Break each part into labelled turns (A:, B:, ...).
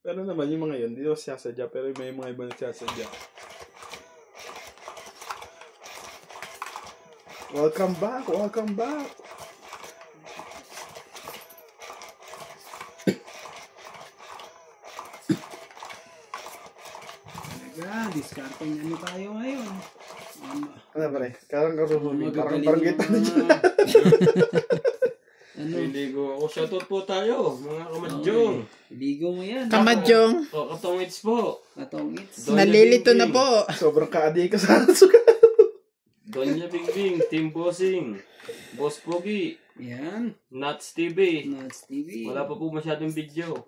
A: Pero naman yung mga yun, hindi naman siyasadya, pero may mga iba na siyasadya. Welcome back! Welcome back!
B: Talaga, discarding ano tayo ngayon.
A: Ano pre? Parang kita na dyan.
B: Ano?
C: Iligo ako. Shoutout po tayo, mga kamadyong.
B: Iligo mo yan.
D: Kamadyong.
C: O, katongits po.
B: Katongits.
D: Nalilito na po.
A: Sobrang kaadi ka sa suka.
C: Donya Bingbing, Team Bossing, Boss Pogi,
B: Yan.
C: Nuts TV.
B: Nuts TV.
C: Wala pa po masyadong video.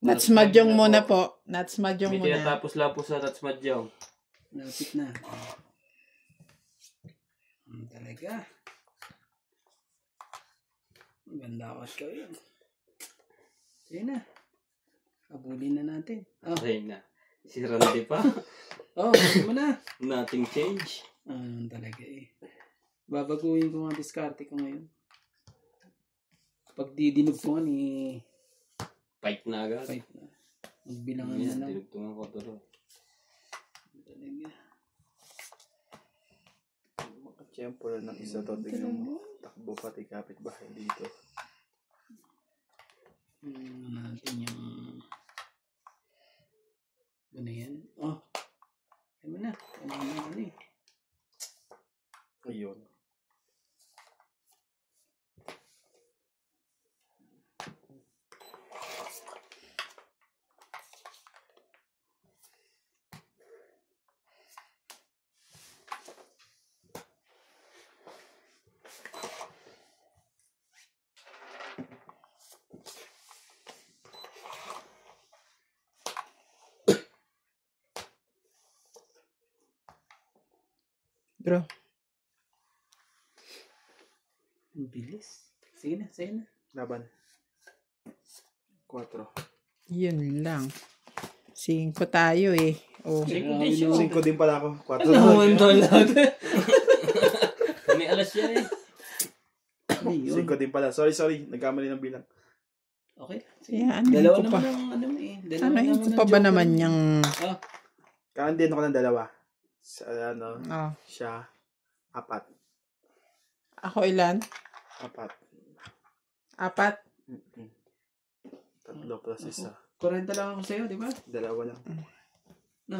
D: Nuts Madyong muna po. Nuts Madyong
C: May
D: muna.
C: tinatapos lang po sa Nuts Madyong.
B: Lapit na. Talaga. Ganda ka yun. Sige na. Abulin na natin. Oh.
C: Ay na. Si Randy pa.
B: Oh, sige mo na.
C: Nothing change.
B: Talaga eh. Babaguhin ko ang diskarte ko ngayon. Pag didinog ko ni
C: Fight na agad.
B: fight na. Magbilangan na
C: Yan,
B: lang.
C: tinugtungan ko tuloy.
B: Talaga.
A: Makachempo lang ng isa to. Tingnan mo. Takbo pati kapitbahay dito.
B: Natin yung ano yan? Oh. Ay mo na. Ano eh.
A: Ayun.
D: Bro.
B: Ang bilis. Sige na, sige na.
A: Laban. 4.
D: Yun lang. 5 tayo eh. Oh.
C: 5 din siya.
A: 5 din pala ako. 4
B: Ano talaga?
C: May alas yan eh.
A: 5 din pala. Sorry. Nagkamali ng bilang.
B: Okay. Sige.
D: Yeah,
B: Dalawa
D: ko pa.
B: naman ang ano mo eh.
D: Ano yun pa ba naman yung...
A: Kaandin ako ng 2. Sa ano,
D: Oh.
A: siya. 4.
D: Ako ilan?
A: 4.
D: 4?
A: 3 plus 1.
B: 40 lang ako sa'yo, di ba?
A: 2 lang.
C: 20.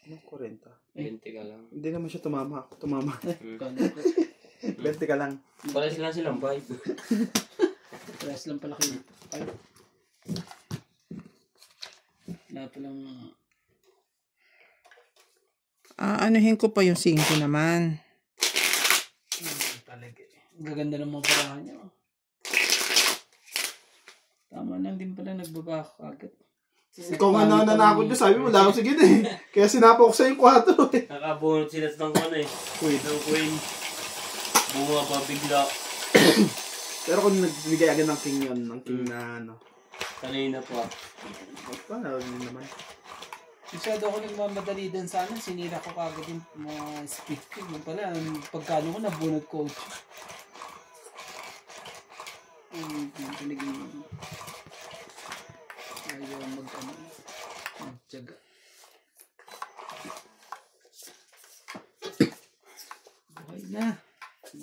A: Ano 40?
C: 20 ka lang.
A: Hindi naman siya tumama. Ako tumama. 20 ka lang.
C: Pares lang silang 5.
B: Pares lang pala kayo. Wala palang...
D: Anuhin ko pa yung 5 naman.
B: Talaga eh. Gaganda ng mga parahan niya. Oh. Tama lang din pala nagbaba ako agad.
A: Ikaw nga nananakot ko. Sabi mo, lalo sige na eh. Kaya sinapo ko sa yung 4 eh.
C: Nakabunot sila sa tangkon eh. Ng Queen. Bunga pa bigla.
A: Pero kung nagbigay agad ng king yun, ng king na ano.
C: Kanina pa.
A: Paano din naman.
B: Masyado ako nagmamadali din sana. Sinira ko kagad yung mga speed ko. Yung pala, pagkano ko nabunod coach. Talagang ayaw magtyaga.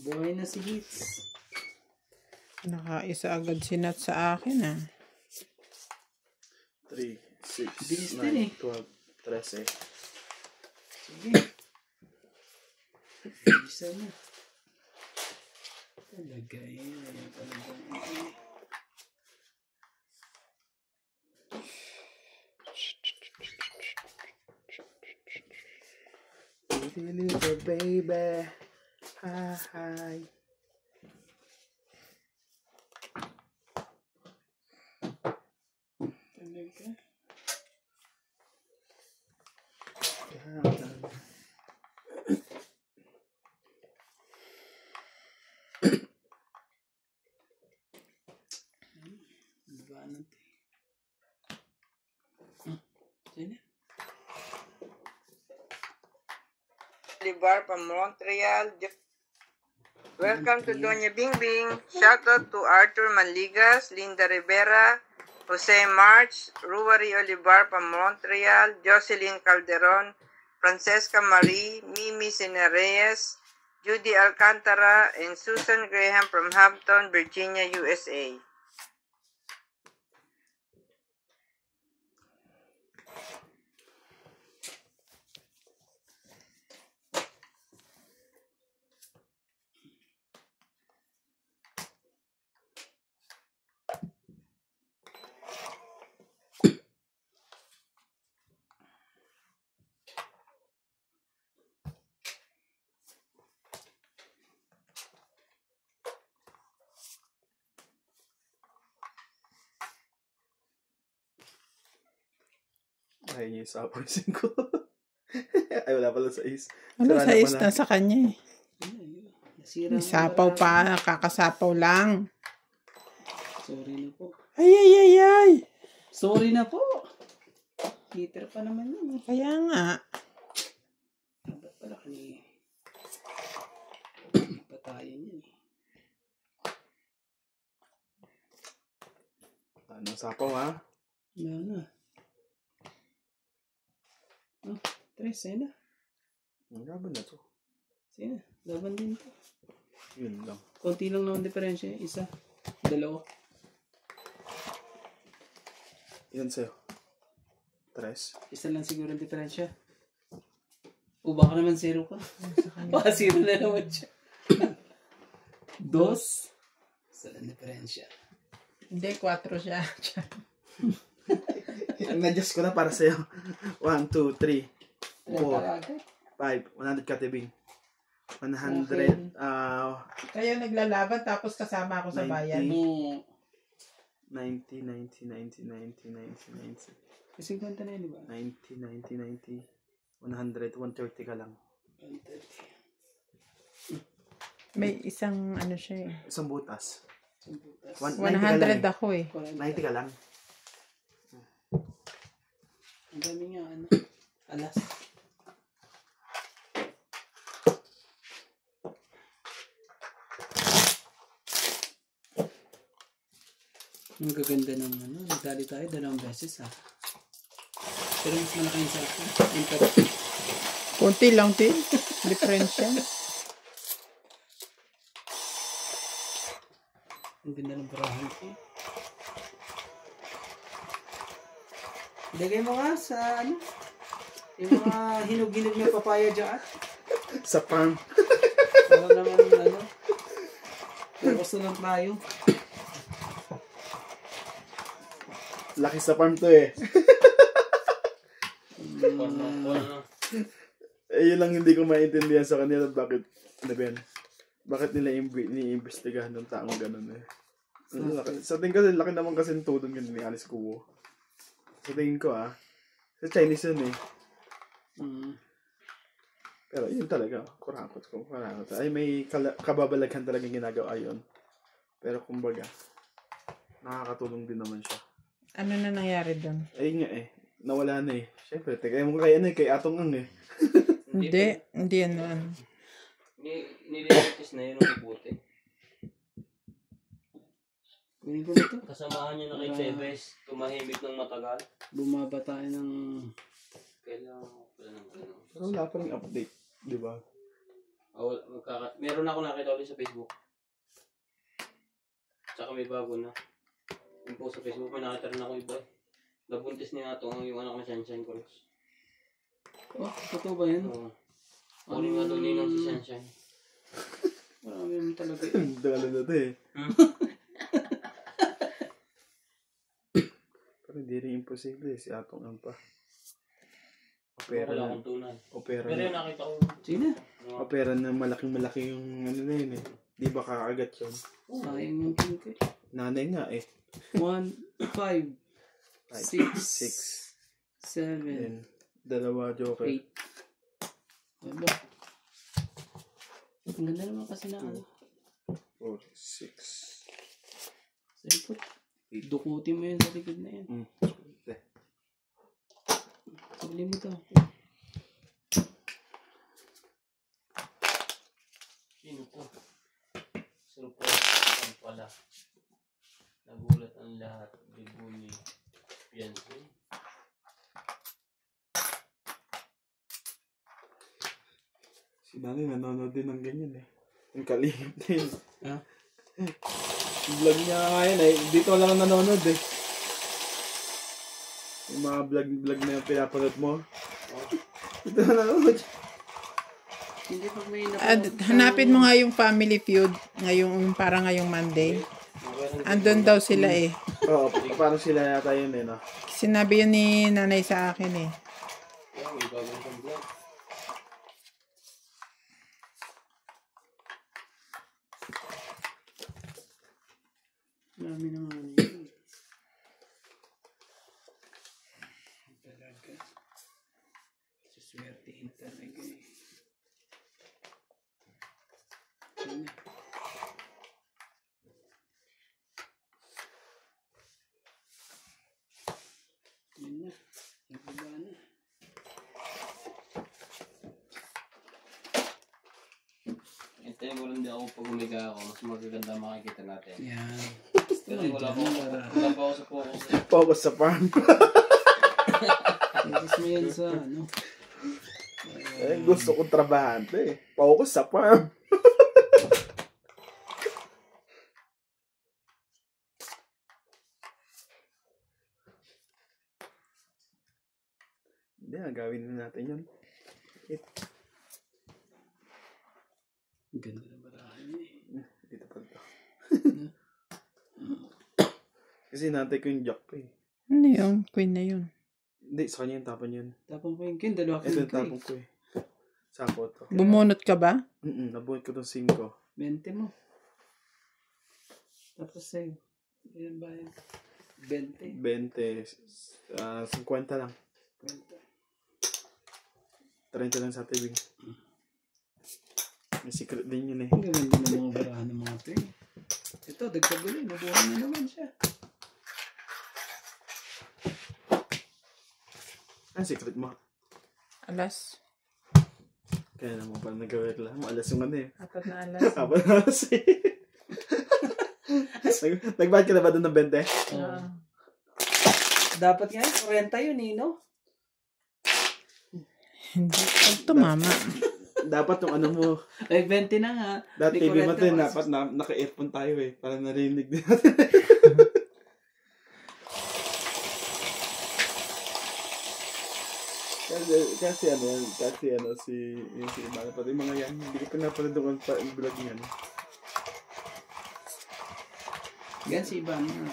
B: Buhay na si Hits.
D: Nakaisa agad si Nat sa akin
A: 3, 6,
B: Bilis
A: 9,
B: din eh.
A: 12, 13.
B: Sige. Isa na. Talaga eh.
A: Little baby. Hi.
B: Talaga.
E: Libar from Montreal. Welcome to Doña Bingbing. Shout out to Arthur Manligas, Linda Rivera, Jose March, Ruari Olivar from Montreal, Jocelyn Calderon, Francesca Marie, Mimi Cineres, Judy Alcantara, and Susan Graham from Hampton, Virginia, USA.
A: Ay, yung saposin ko. Ay, wala pala sa is.
D: Ano
A: Sira
D: sa
A: naman
D: is
A: na.
D: na sa kanya eh.
B: Nasira
D: May
B: ang
D: sapaw
B: barako.
D: pa, kakasapaw lang.
B: Sorry na po.
D: Ay.
B: Sorry na po. Heater pa naman yun.
D: Kaya nga.
B: Ba't pala kanina? Patayin yun eh.
A: Ano, sapaw ha?
B: Wala na. Oh, tres, ayun na.
A: Ang laban na to.
B: Sige na, laban din to.
A: Yun lang.
B: Konti lang naman diferensya. Isa, dalawa.
A: Yan sa'yo. 3.
B: Isa lang siguro ang diferensya. O baka naman zero ka. Baka zero na naman siya. 2. Isa lang diferensya.
D: Hindi, 4 siya.
A: Ang na-adjust ko na para sa'yo. 1, 2, 3, 4, 5. 100 katibing. 100.
D: Kayo naglalaban tapos kasama ako sa bayan.
A: 90. 90.
B: Kasi 50 na yun, di ba?
A: 90. 100. 130 ka lang.
B: 130.
D: May isang ano siya eh.
A: Isang butas.
B: 100.
D: 100 ako eh.
A: 90 ka lang.
B: Ang dami nga, ano? Alas. Ang gaganda ng ano. Nagdali tayo 2 beses ha. Pero mas malaki yung sa akin.
D: Kunti lang din. Diferensya.
B: Ang ganda ng barahan ko. Ilagay mo nga sa ano. Yung mga hinog-hinog na papaya dyan.
A: Sa farm.
B: Para naman ano. Focus na lang tayo.
A: Laki sa farm to eh. Eh, yun lang hindi ko maintindihan sa kanila bakit, ano ba yan? Bakit nila iniimbestigahan ng taong ganun eh. Sa tingin kasi, laki naman kasi ng tudon ganun ni Alice Kuo. Sa tingin ko sa Chinese yun eh. Pero yun talaga, kurakot. Ay may kababalaghan talagang ginagawa yun. Pero kumbaga, nakakatulong din naman siya.
D: Ano na nangyari doon?
A: Ay nga eh, nawala na eh. Siyempre, teka mo kay kay Atong Ang eh.
D: Hindi ano.
C: Nililitis na yun ang ibuti.
B: Kunin ko na ito.
C: Kasamahan niya na kay Tebes, tumahimik ng matagal.
B: Bumaba tayo ng...
C: Kailangan ko pala ng ano.
A: Pero wala pa rin update, di ba?
C: Meron ako nakita ulit sa Facebook. Tsaka may bago na. Yung post sa Facebook, may nakita rin ako iba eh. Nabuntis niya ito yung anak ni Sunshine Cross.
B: Oh, totoo ba yan?
C: Oo. Ano nga doon ninong si Sunshine?
B: Marami naman talaga yun.
A: Dalo na ito eh. Pero hindi rin imposible si Atong Ang pa. Opera
C: Wala
A: na.
C: akong tunay.
A: Opera
C: Pero yung
A: na.
C: nakita ko.
B: Sige na.
A: Opera na malaki yung ano na yun eh. Di ba kakagat yun?
B: Sayang yung king ko.
A: Nanay nga eh.
B: 1, 5, 6, 7,
A: Then, 2 joker.
B: 8. Diba? Ang ganda naman kasi na ano.
A: 4, 6.
B: Sa likod. Dukutin mo yun sa likod na yan. Sabili mo to.
C: Sino to? Surprise pala. Nagulat ang lahat. Bibuni. Fiancé.
A: Si nanay nanonood din ng ganyan eh. Yung kalihip din.
B: Ah?
A: Yung vlog niya ngayon eh. Dito lang nanonood eh. Yung mga vlog na yung pinapanood mo. Dito na nanonood.
B: Hindi pag may
D: Hanapin mo nga yung Family Feud ngayong para ngayong Monday. Andun daw sila eh.
A: Oo, parang sila yata yun eh, no?
D: Sinabi yun ni nanay sa akin eh.
C: Kaya may bagong sa vlog.
B: Dami na nga yun. Talaga. Suswertihin talaga eh. Yan na. Yan na. Nababa na.
C: Hintayin mo lang di ako pag umiga ako. Mas magaganda makikita natin.
B: Yan.
C: Kasi wala pa ako sa focus.
A: Focus sa farm.
B: Focus mo yan sa ano.
A: Eh, gusto kong trabahante eh. Focus sa farm. Hindi, gawin na natin yun.
B: Ang ganda na barahan eh.
A: Dito pa ito. Kasi natay ko yung jack pa eh.
D: Ano yun? Queen na yun.
A: Hindi, sa kanya yung tapon yun.
B: Tapang ko yung kin, dalawa
A: Ito
B: kin
A: yung
B: ko eh.
A: tapon ko eh. Sako to.
D: Bumunot ka ba?
A: Nabuhat ko itong 5.
B: 20 mo. Tapos sa'yo. Ilan ba yun? 20.
A: 20. 50 lang.
B: 20.
A: 30 lang sa tibing. May secret din yun eh.
B: Ang ganda ng mga barahan ng mga ito eh. Ito, dagdag ulit. Nabuhay na naman siya.
A: Ang secret mo.
D: Alas.
A: Kaya naman pala nagawin lang. Alas yung ano eh.
D: 4 na alas.
A: Apat na alas eh. Nagbayad ka na ba doon ng 20?
B: Dapat nga, 40 yun eh, no?
D: Hindi. Pag tumama.
A: Dapat yung ano mo.
B: Ay, 20 na nga.
A: Dati
B: Di
A: TV mo
B: 40
A: din.
B: was-
A: Dapat naka-earphone tayo eh. Para narinig din natin. kasi si Imana pati mga yan, hindi ko pinapanood ang vlog yan.
B: Yan si Ivan na.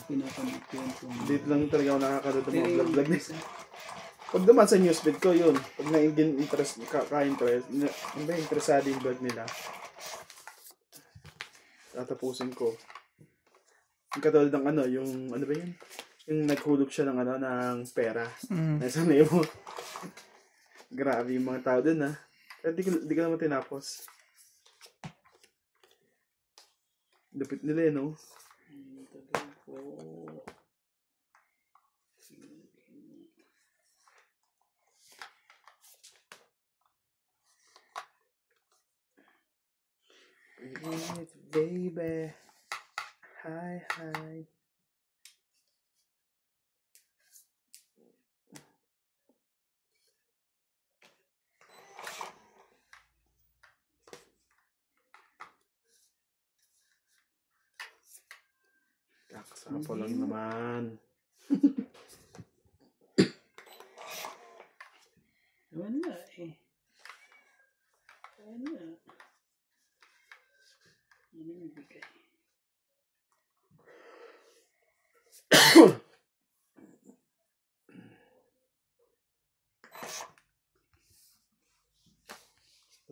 B: Pinapanood ko yan kung...
A: Dito lang talaga ako nakakanood ng mga
B: Pero
A: vlog
B: yung
A: nila. Pag naman sa newsfeed ko yun, pag na-interest, interesado yung vlog nila, tatapusin ko. Yung katulad ng ano, yung ano ba yun? Yung naghulog siya ng ano, ng pera. Nasa na mo. Grabe yung mga tao dun ah. Kaya di ko naman tinapos. Lupit nila eh, no? Baby. Hi, hi. Kakasapa lang naman.
B: Wala eh. Wala. Ano yung bigay?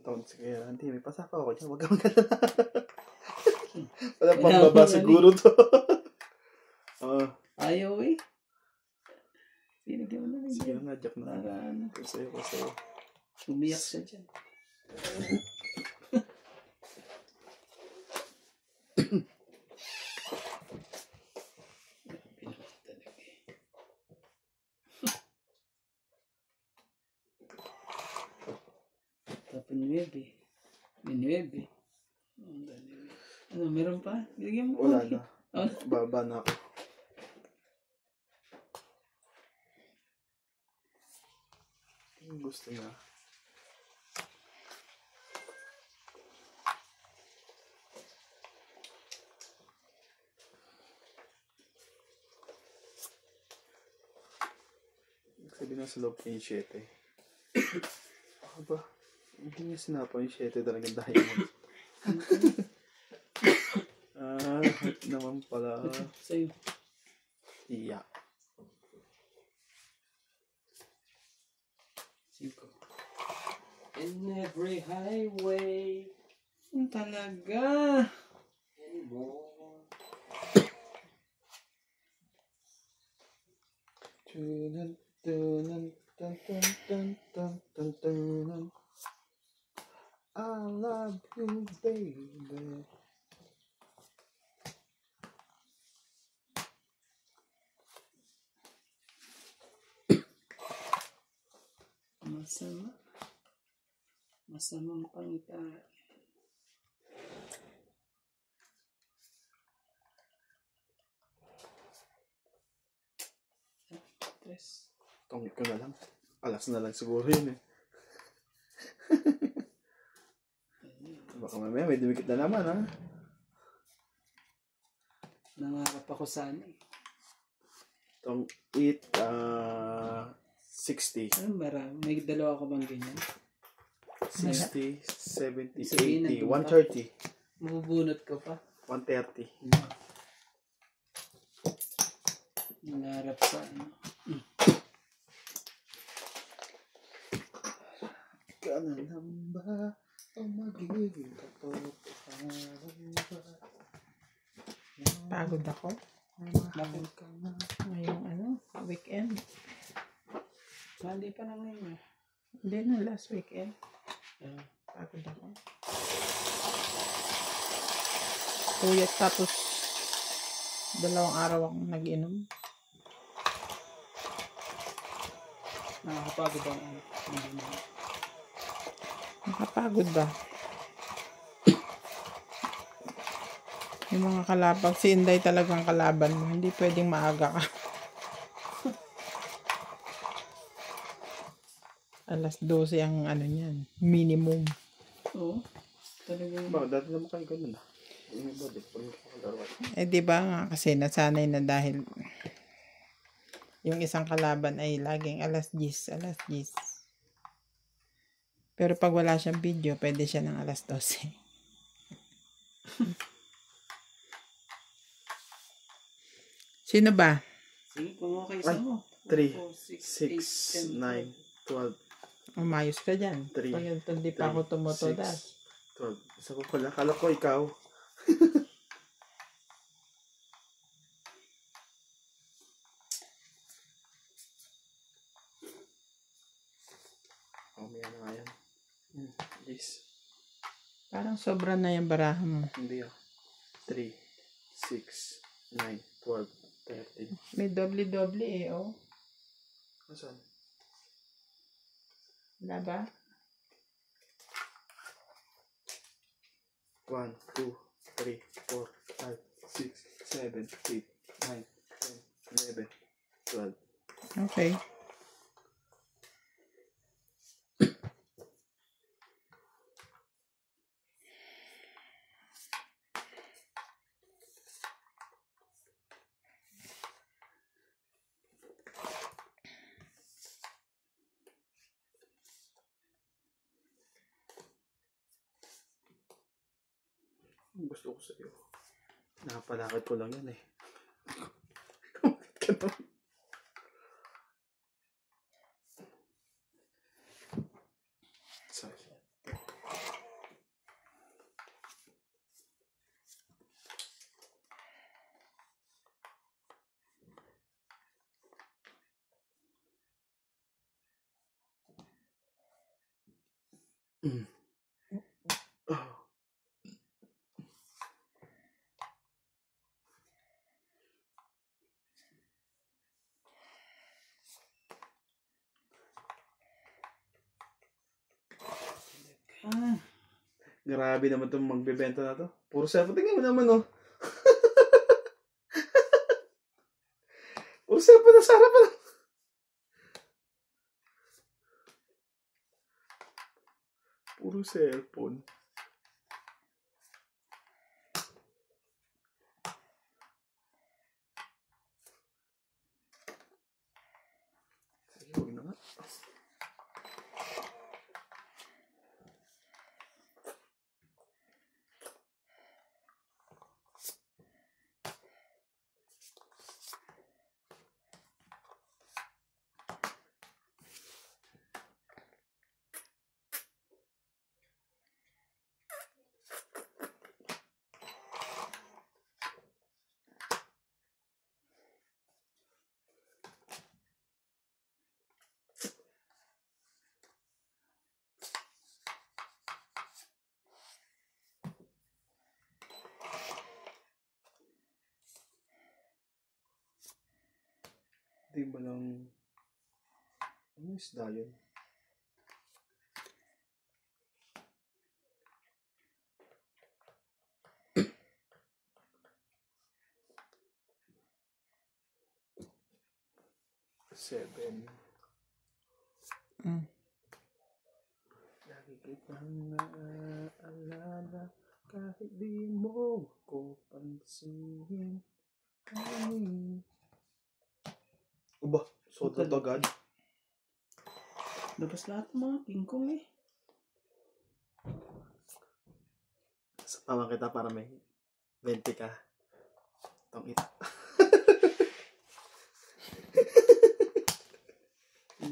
A: Tawag si Kuya Randy, may pasapa ako dyan. Huwag ka mag-alala. Wala pang baba siguro to.
B: Ayaw eh. Sinigyan mo na rin
A: Sige
B: yan.
A: na nga, Jack na.
B: Para ano.
A: Kasayo.
B: Umiyak siya dyan. Tapos 9. May 9. Ano, meron pa? Bigyan mo
A: Wala
B: pa.
A: na. Baba na ako. Yung gusto niya. Sabi na sa loob ko yung 7. Aba, hindi niya sinapa yung 7 talagang diamond. Heart naman pala.
B: Sa'yo.
A: Iya.
B: 5.
C: In every highway
B: Talaga.
C: anymore.
A: Tunan, tunan, tan, tan, tan, tan, tan, tunan. I love you, baby.
B: Masama. Masamang pangitain. Tres.
A: Tungit ko na lang. Alas na lang siguro yun eh. Baka mamaya may dumikit na naman ha.
B: Nangarap ako sana eh.
A: Itong 60.
B: Ano marami? May dalawa ko bang ganyan?
A: 60, 70,
B: Sabihin
A: 80,
B: nandun pa.
A: 130,
B: Mabubunot ko pa.
A: 130.
B: Nangarap sa ano.
A: Ka na lang ba o magiging katotohanan ba?
D: Pagod ako.
B: Bakit?
A: Ka na.
D: Ngayong ano, weekend.
B: Mali pa na ngayon.
D: Hindi na, last weekend.
B: Ah.
D: Pagod ako. Puyat tapos 2 araw akong nag-inom.
B: Nakakapagod ang ano. Hindi na.
D: Nakapagod ba? Yung mga kalabang, si Inday talagang kalaban mo. Hindi pwedeng maaga ka. Alas 12 ang ano niyan. Minimum.
B: Oo. Talagang.
A: Bakit dati naman kayo ganun ah? Yung iba, di pa rin kakalaro.
D: Eh di ba nga kasi nasanay na dahil yung isang kalaban ay laging alas 10, alas 10. Pero pag wala siyang video, pwede siya ng alas 12. Sino ba?
B: Sige, kung okay sa mo.
A: 3,
B: 6,
A: 6, 9, 12,
D: Umayos ka dyan.
A: Three.
D: Pag hindi pa ako
A: 3,
D: tumutodas.
A: 6, 12. Isa ko pala, kala ko ikaw. May ano nga yan. Yes.
D: Parang sobra na yung barahan mo.
A: Hindi ah. 3, 6, 9, 12, 13.
D: May doble-doble eh, oh.
A: Asan?
D: Wala ba?
A: 1, 2, 3, 4, 5, 6, 7, 8, 9, 10, 11, 12.
D: Okay.
A: Gusto ko sa'yo. Nakapalakad ko lang yan eh. Sorry. Oh.
B: Ah.
A: Grabe naman itong magbebenta na to. Puro cellphone. Tingnan mo naman oh. Puro cellphone na sa harapan. yung cellphone. Sige, huwag na nga. Di ba lang... Ano isda yun? Seven.
D: Mm.
A: Lagi kitang naaalala kahit di mo ko pansin. Uba, soda to agad.
B: Labas lahat ng mga King Kong eh.
A: Sama kita para may 20 ka. Tong ita.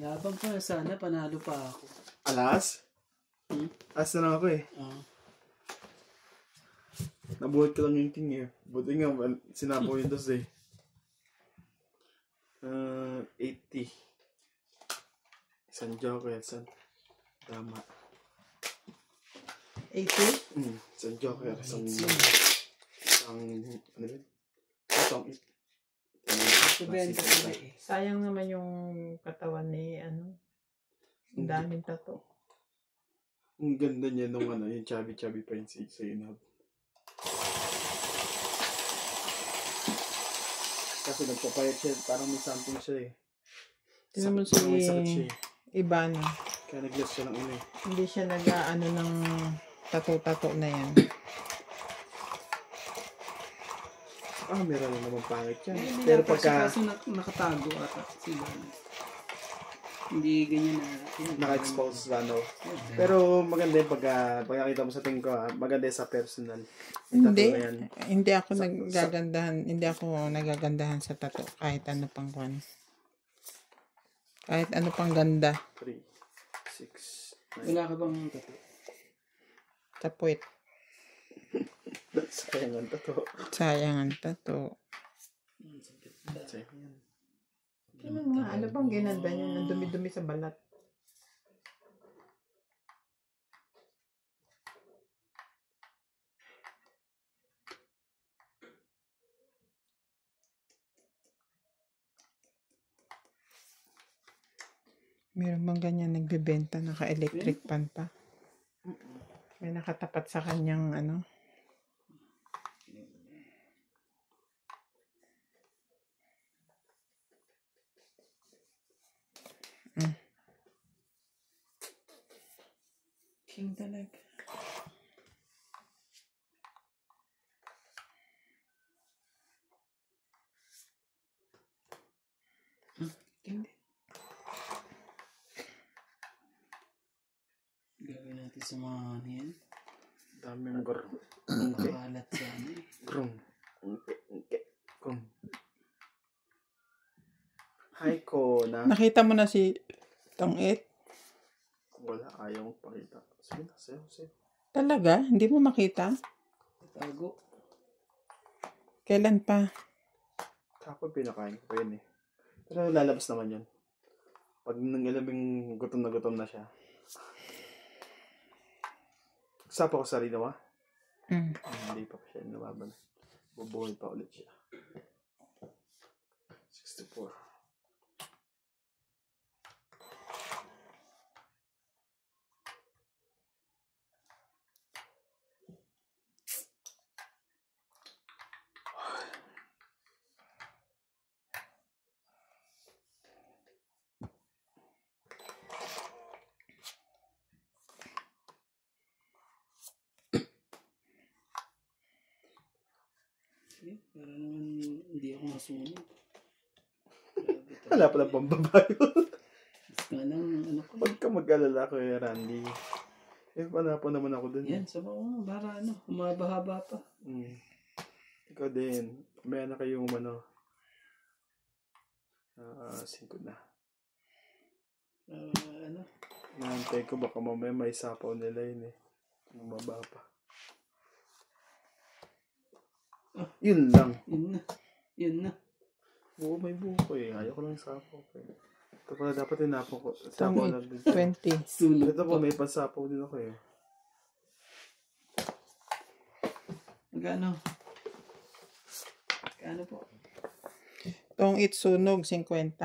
B: Labang pa, sana panalo pa ako.
A: Alas? Alas na lang ako eh. Nabuhat ko lang yung king eh. Buti nga, sinapo yung dos eh. 80. Isang joker, isang tama.
D: 80?
A: Isang joker, isang ano yun? Isang
B: Benta sila eh.
D: Sayang naman yung katawan ni ano. Ang daming tato.
A: Ang ganda niya nung ano, yung chubby pa yung sa inab. Kasi nagpapayat siya, parang may something siya eh.
D: Tingnan mo si
A: Parang may sakit siya eh.
D: Ibana.
A: Kaya nag-less siya ng ino eh.
D: Hindi siya nag-ano ng tato-tato na yan.
A: Meron na naman pangit yan.
B: Pero
A: Pero pagka
B: kaso nakatago ata sila. Hindi ganyan na.
A: naka-expose sa ano. Pero maganda yung pagkakita mo sa tingin ko maganda yung sa personal. Yung
D: Hindi.
A: tattoo na yan.
D: Hindi ako nagagandahan sa tato kahit ano pang kwan. Kahit ano pang ganda.
A: 3, 6, 9.
B: Wala ka bang tato?
D: Tapuit.
A: Sayang ang tattoo.
D: Sayang ang tato. Ano bang ginanda niya? Ang dumi-dumi sa balat. Meron bang ganyan nagbebenta, naka-electric pan pa? May nakatapat sa kanyang ano.
B: King talaga. King din. Gawin natin sa mga ano yan.
A: Daming grung.
B: Kalat sa ano eh.
A: Grung. Grung. Hi ko na.
D: Nakita mo na si Tong-it?
A: Wala, ayaw magpakita. Sige na, sayo.
D: Talaga? Hindi mo makita?
B: Tago.
D: Kailan pa?
A: Kapag pinakain ko pa yun eh. Pero lalabas naman yun. Pag nangyalabing gutom na siya. Sapa ko sa sarili mo? Hindi pa siya nababan. Bubuhay pa ulit siya. 64.
B: Sige, para naman hindi ako masunod.
A: Wala pala pambabayo.
B: Nga lang, ano ko.
A: Huwag ka mag-alala ko Randy. Panapo naman ako dun.
B: Yan, sabaw mo. Para ano, humaba-haba pa.
A: Ikaw din. May na kayong ano. 5 na.
B: Ano?
A: Naantay ko baka mamaya may sapaw nila yun eh. Bumaba pa. Yun lang.
B: Yun na.
A: Oo, may buko eh. Ayaw ko lang sapaw. Ito pala dapat tinapon ko. Sapaw lang din.
D: 20.
B: Sunog
A: Ito
B: pa.
A: po, may pasapaw din ako eh.
B: Magkano? Magkano po?
D: Itong itsunog, 50.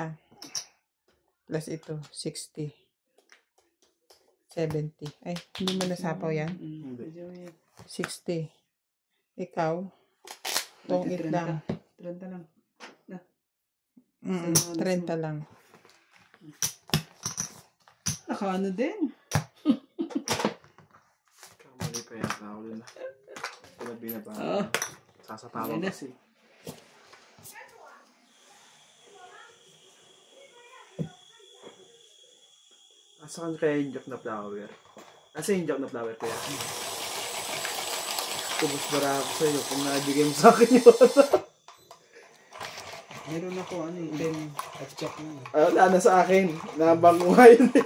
D: Plus ito, 60. 70. Ay, hindi mo nasapaw yan?
B: Hindi.
D: 60. Ikaw? Itong it lang.
B: 30 lang.
D: 30 lang.
B: Nakano din.
A: Kamali pa yan. Ako din na. Pinabi na ba? Sasapawan
B: Ayun na.
A: kasi. Asan kaya yung jack na flower? Asa yung jack na flower kaya? Tubos bara ako sa'yo kung naibigay mo sa akin yun.
B: Meron ako, 10 at jack na.
A: Wala na sa akin. Nabang ko nga yun eh.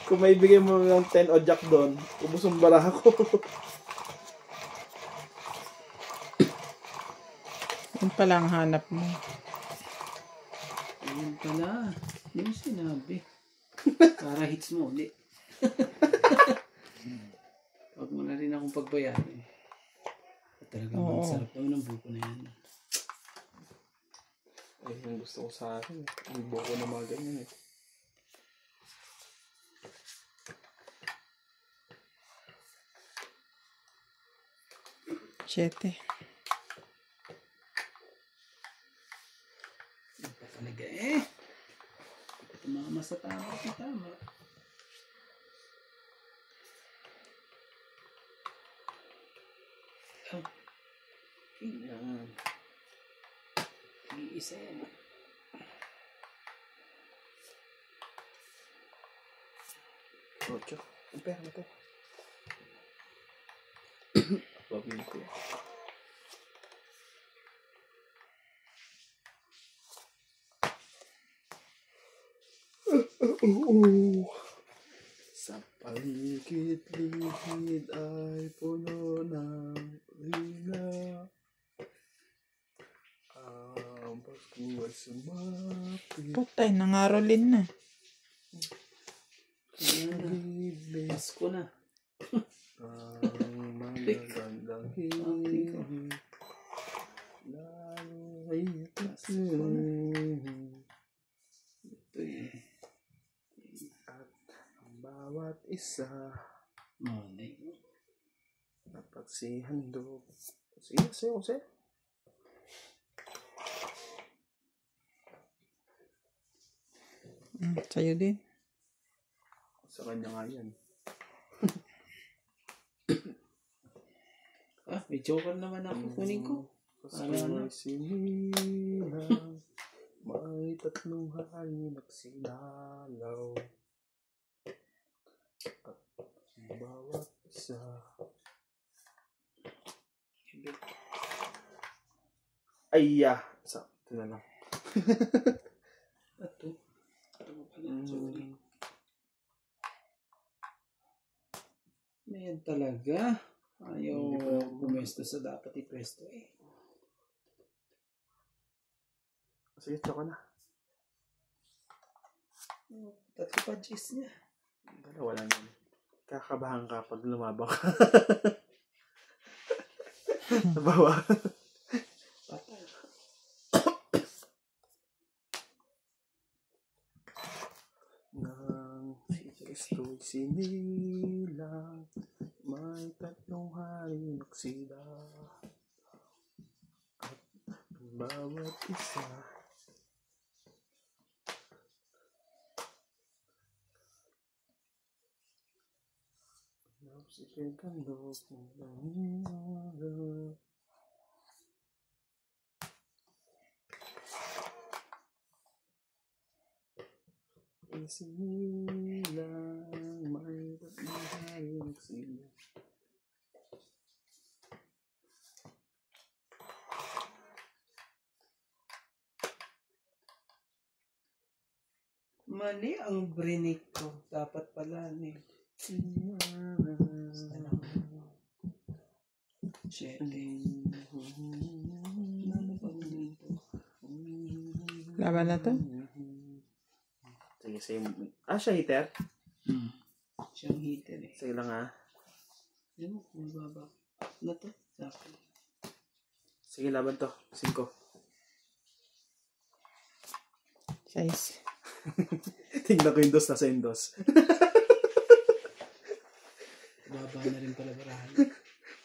A: Kung may bigay mo ng 10 o jack doon, ubos ang bara ako.
D: Yun pala ang hanap mo.
B: Ayun pala. Hindi mo sinabi. Para hits mo ulit. Huwag mo na rin akong pagbayaran. Talagang masarap naman ang buko na yan.
A: Ay, yung gusto ko sa akin. Ang buko na mga ganyan eh.
D: Siyete.
B: Yan pa talaga eh. Tumama sa tama. Tama.
A: Yan.
B: Iisa yan.
A: Ocho. Ang pera na to. Pabili ko. Sa paligid-ligid ay puno ng rina. Ang Pasko ay sumapit.
D: Patay, nangarolin na.
A: Bibig
B: Pasko na.
A: ang magagandang hilig. Lalo ay
B: Pasko na. Ito eh.
A: At ang bawat isa
B: Monday.
A: napagsihandog. Sige, sa'yo, sa'yo.
D: Sa'yo din.
A: Sa kanya nga yan.
B: May joker naman ako. Kunin ko.
A: Pasko
B: Para ano?
A: ay sinilang, may 3 hari nagsilalaw. At ang bawat isa Ayya! Ito na lang.
B: Ito. Ito mo pala. Sorry. Mayan talaga. Ayaw pumesto sa dapat ipwesto eh.
A: Sige, ito ka na.
B: Tatlo pa cheese niya.
A: Dalawa lang yan. Kakabahan ka pag lumabang ka. Nabawa.
B: Patay.
A: Nang si Kristo'y sinilang, may 3 hari nagsila. At ang bawat isa napsikay kandok ng langit. Isilang may pag-ihayag sila.
B: Mali ang brinik ko. Dapat pala ni. Shit. Ano pa dito?
D: Laban na to?
A: Sige, same. Siya hitter?
B: Siyang heater eh.
A: Sige lang
B: Yan mo, mababa. Na to? Sa akin.
A: Sige, laban to. 5.
D: 6.
A: Tingnan ko yung dos, nasa yung dos.
B: Baba na rin pala barahan.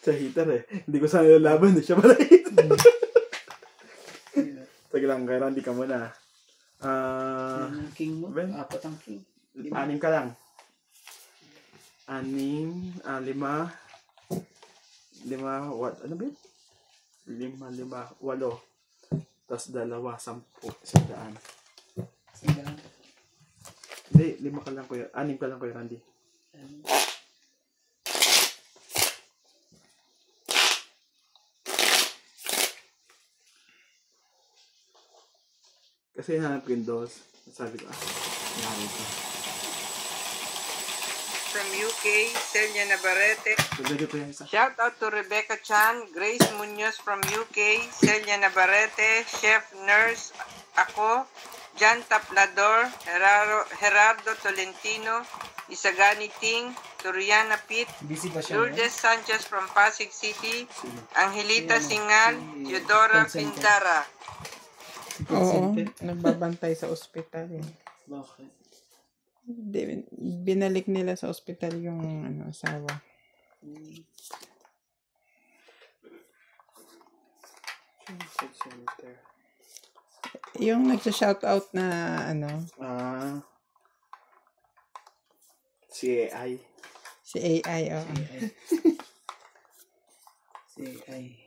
A: Siya hitter eh. Hindi ko sana yung laban eh. Siya pala hitter. Sige lang, kaya hindi ka muna.
B: Yan ang king mo.
A: Ben?
B: 4 ang king.
A: 6 ka lang. 6, 5, what? Ano ba yun? 5, 8. Tapos 2, 10. 100.
B: Sige lang.
A: Hindi, 5 ka lang kuya. 6 ka lang kuya Randy. Kasi hanap ko yung dos. Sabi ko, nangyari ko.
E: From UK, Celia Navarrete.
A: Pwede ko yung isa.
E: Shout out to Rebecca Chan, Grace Munoz from UK, Celia Navarrete, Chef Nurse, ako, Jan Taplador, Gerardo Tolentino, Isagani Ting, Turiana Pitt,
B: Busy ba siya?
E: Lourdes Sanchez from Pasig City, Angelita Singal, Teodora Pindara.
D: Oo, nagbabantay sa ospital eh.
B: Bakit?
D: Binalik nila sa ospital yung asawa. Yung nagsa-shoutout na
A: Si AI.
D: si AI, oh.
B: Si ay.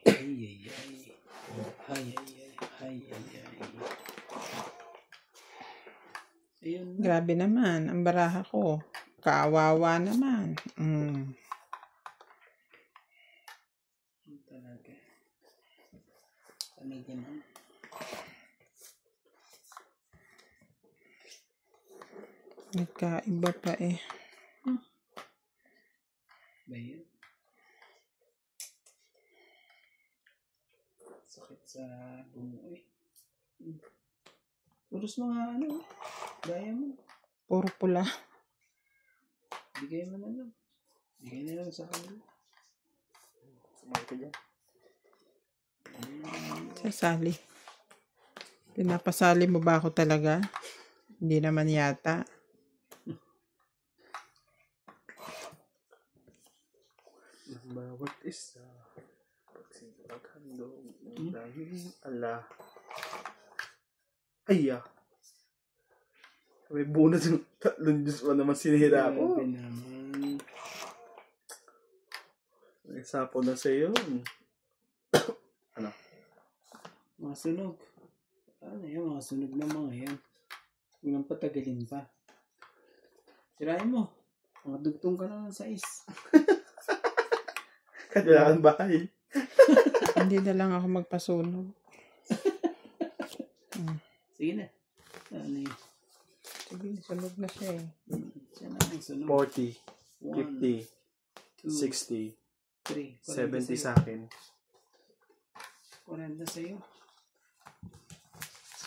B: Ayun na.
D: Grabe naman, ang baraha ko. Kaawawa naman.
B: Talaga. Pamilya mo.
D: Nagkaiba pa eh.
B: Ba yun? Sakit sa bungo eh. Puros mga gaya mo.
D: Puro pula.
B: Bigay mo na lang. Bigay na lang sa kanila.
A: Sumali ka dyan.
D: Sasali. Pinapasali mo ba ako talaga? Hindi naman yata.
A: Bawat isa pagsipaghandog dahil ala. Ayya. May bonus yung 3 Diyos pa naman sinihira ko.
B: Grabe naman.
A: May sapo na sa'yo. Ano?
B: Mga sunog. Ano yan? Mga sunog na mga yan. Huwag nang patagalin pa. Sirain mo. Mga dugtong ka na ng sais.
A: Kahit wala kang bahay.
D: Hindi na lang ako magpasunog.
B: Sige na. Ano yun?
D: Sige, sunog na siya eh.
B: Siya na ang sunog.
A: 40,
B: 1,
A: 50, 60,
B: 3,
A: 70 sa akin.
B: 40 sa'yo.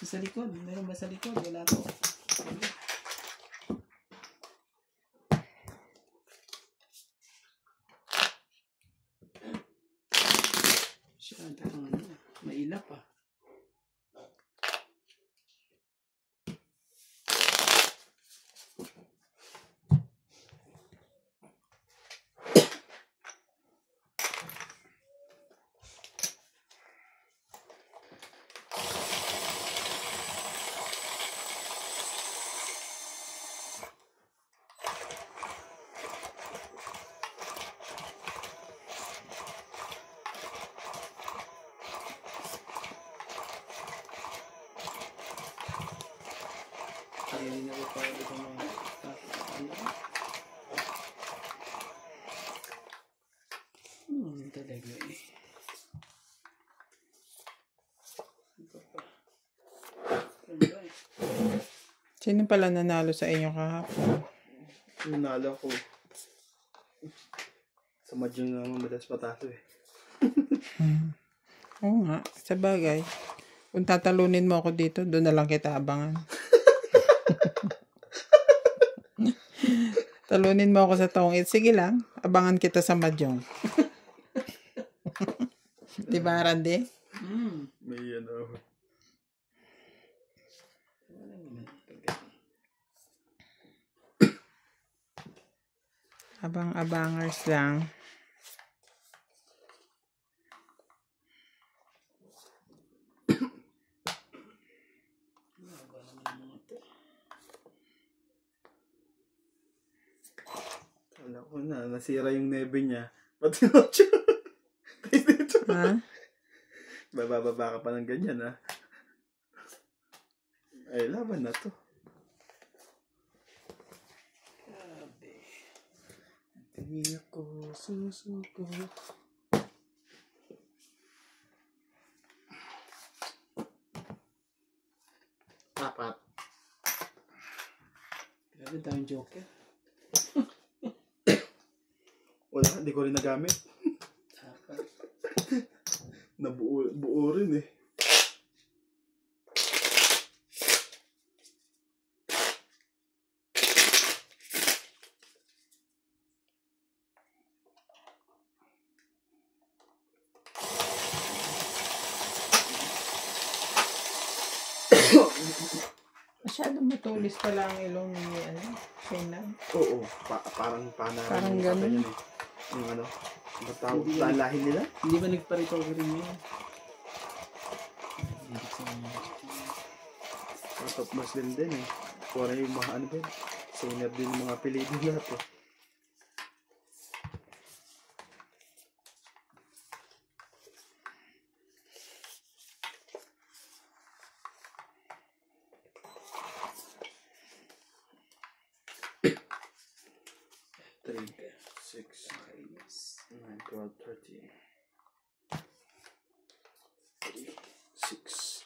B: Sa likod. Meron ba sa likod? Wala to. Siya, mailap ah. Hindi na ko pa ulit ang mga talaga eh. Ito pa. Ano ba eh?
D: Sino pala nanalo sa inyo kahapon?
A: Nanalo ko. Sa Mahjong naman madalas patato eh.
D: Oo nga, sa bagay. Kung tatalunin mo ako dito, doon na lang kita abangan. Talunin mo ako sa tongit. Sige lang, abangan kita sa Mahjong. Diba, Randy?
A: May ano.
D: Abang-abangers lang.
A: Kala ko na, nasira yung nebe niya. Pati noche. Dito.
D: Ha?
A: Bababa ka pa ng ganyan, ha? Ay, laban na to. Hindi ako susuko. Apat.
B: Grabe tayong joker.
A: Wala, hindi ko rin nagamit.
B: Dapat.
A: Buo rin eh.
D: Masyadong matulis pala ang ilong ni Shayna.
A: Oo, parang panarang.
D: Parang
A: yung
D: ganun.
A: yun eh. Yung ano, matawag, lalahin nila.
B: Hindi ba nagpa-recovery niya? Hindi sa mga
A: Top Muslim din eh. Kung ano yung mga ano din. Senior din yung mga apelido lahat eh. Three, 6, 9, 12, 13. 3, 6.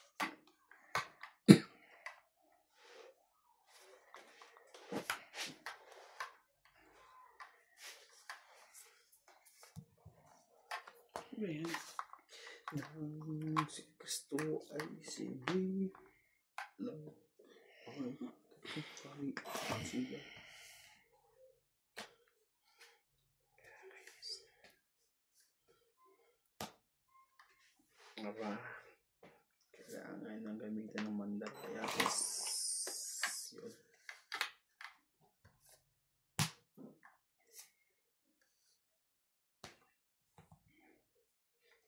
B: Ano yan?
A: Si Cristo ay si B. Lang. Okay. Sorry. Sige. Aba. Kailangan nang gamitin ng mandal. Kaya yun.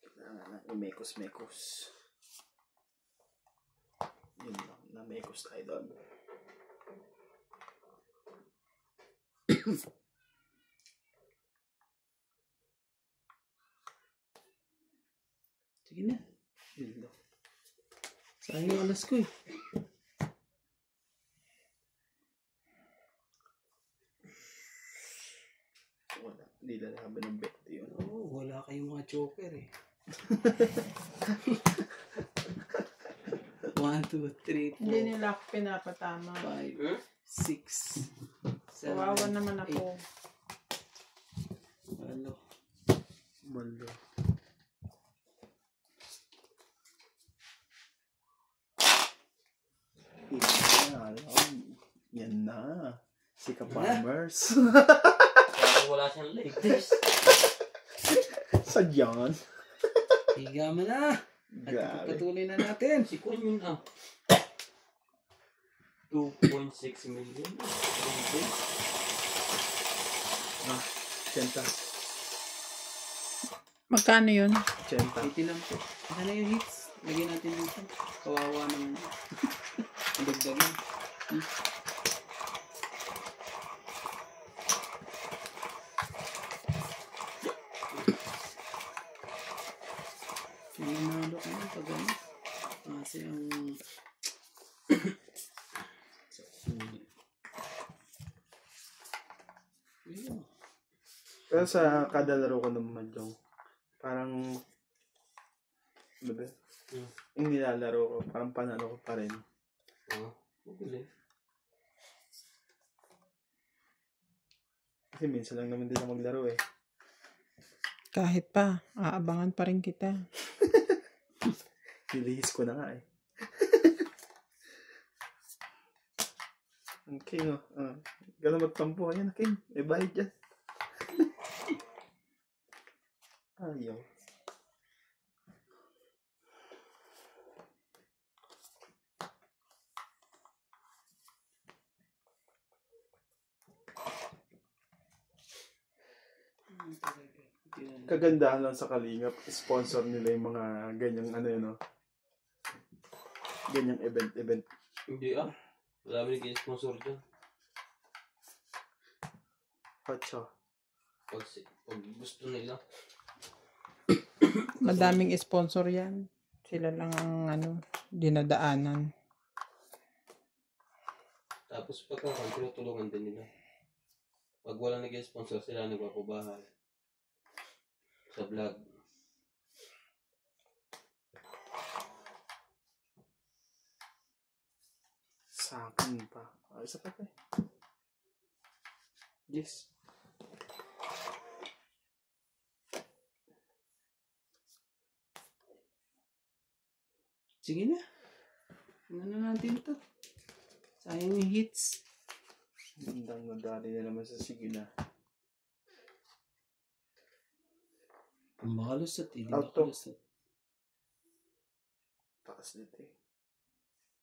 A: Kailangan na imekos-mekos. Yun lang. Na-mekos tayo doon.
B: Sige na.
A: Yun lang.
B: Sayang yung alas ko eh.
A: Wala. Hindi lalaban ng bet yun.
B: Oo, wala kayong mga joker eh. 1, 2, 3, 4,
D: Hindi nila ako pinapatama.
B: 5, 6, 7,
D: Kawawa naman ako.
B: 8.
A: Malo. Yan na. Si Ka-Farmers.
C: Parang wala siyang leg.
A: Sadyan.
B: Higa mo na. At
A: Grabe.
B: patuloy na natin.
C: Si Kun yun ah. 2.6 million.
A: Chenta.
D: Magkano yun?
A: Chenta.
B: 80 lang po. Ano na yung hits? Lagyan natin dito. Kawawa naman. Dagdagan. Sinanalo ka na pag ano. Kasi ang
A: Pero sa kada laro ko naman dyan, parang, ano ba? Yung nilalaro ko, parang panalo ko pa rin.
C: Oo. Magaling.
A: Kasi minsan lang naman din ako maglaro eh.
D: Kahit pa, aabangan pa rin kita.
A: Nilihis ko na nga eh. Ang king oh. Gano'n magtampo yan, king. May bayad dyan. Ayaw. Kagandahan lang sa Kalingap, sponsor nila yung mga ganyang ano yun, no? Ganyang event.
C: Hindi ah. Wala mo nag-sponsor dyan.
A: Pacho.
C: Pag gusto nila.
D: Madaming sponsor yan. Sila lang ang dinadaanan.
C: Tapos pagkakan, tinutulungan din nila. Pag wala nag-sponsor, sila nagpapabahay. Sa vlog.
A: Sa akin pa. Isa pa pa eh. Yes.
B: Sige na. Ano na natin to? Sayang yung hits.
A: Hindang nadali na naman sa sigila.
B: Ang makalusot eh. Di
A: Auto.
B: makalusot.
A: Taas dito eh.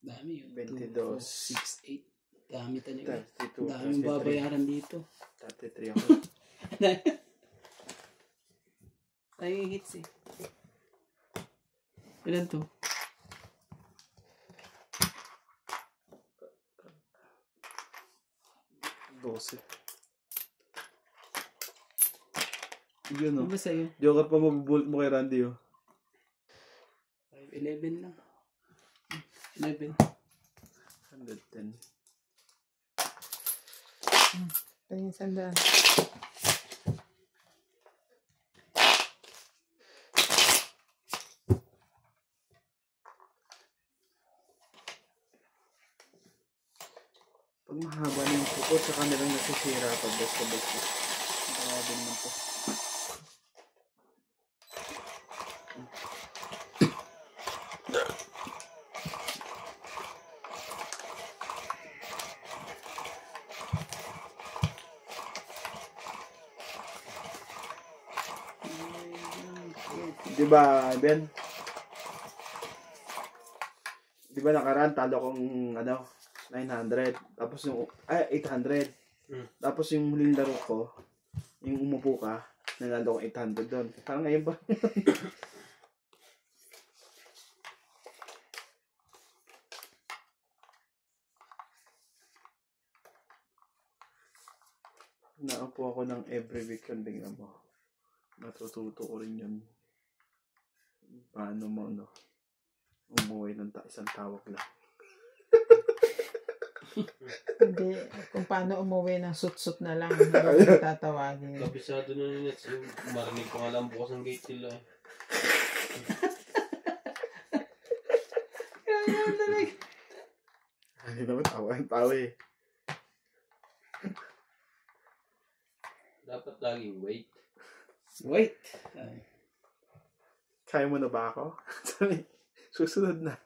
B: Dami yun.
A: 22.
B: 2, 4, 6, 8. Dami talaga.
A: 32,
B: Daming
A: 33.
B: babayaran dito.
A: 33 ako.
B: Sayang yung hits eh. Ilan to?
A: Yun
B: Ano
A: oh.
B: ba sa'yo?
A: Joker pa mabubult mo kay Randy oh.
B: 11 lang. 11.
A: 110.
D: Tingin sandaan.
A: Pag mahaba na yung puko, sa kanilang nasisira pag basta-basta. Grabe naman to. Diba, Ben? Diba nakaraan, talo kong 900. Tapos yung, 800. Tapos yung huling laro ko, yung umupo ka, nanalo ko 800 doon. Parang ngayon ba? Naupo ako ng every weekend, tingnan mo. Natututo ko rin yun. Paano mo, umuwi ng isang tawag lang.
D: Hindi, kung paano umuwi ng sut-sut na lang. Hindi ko tatawagin.
C: Kabisado na ni Nets. Yung marinig ko nga lang bukas ang gate nila.
A: Hindi naman tawa eh.
C: Dapat laging wait.
B: Wait.
A: Kaya mo na ba ako? Susunod na.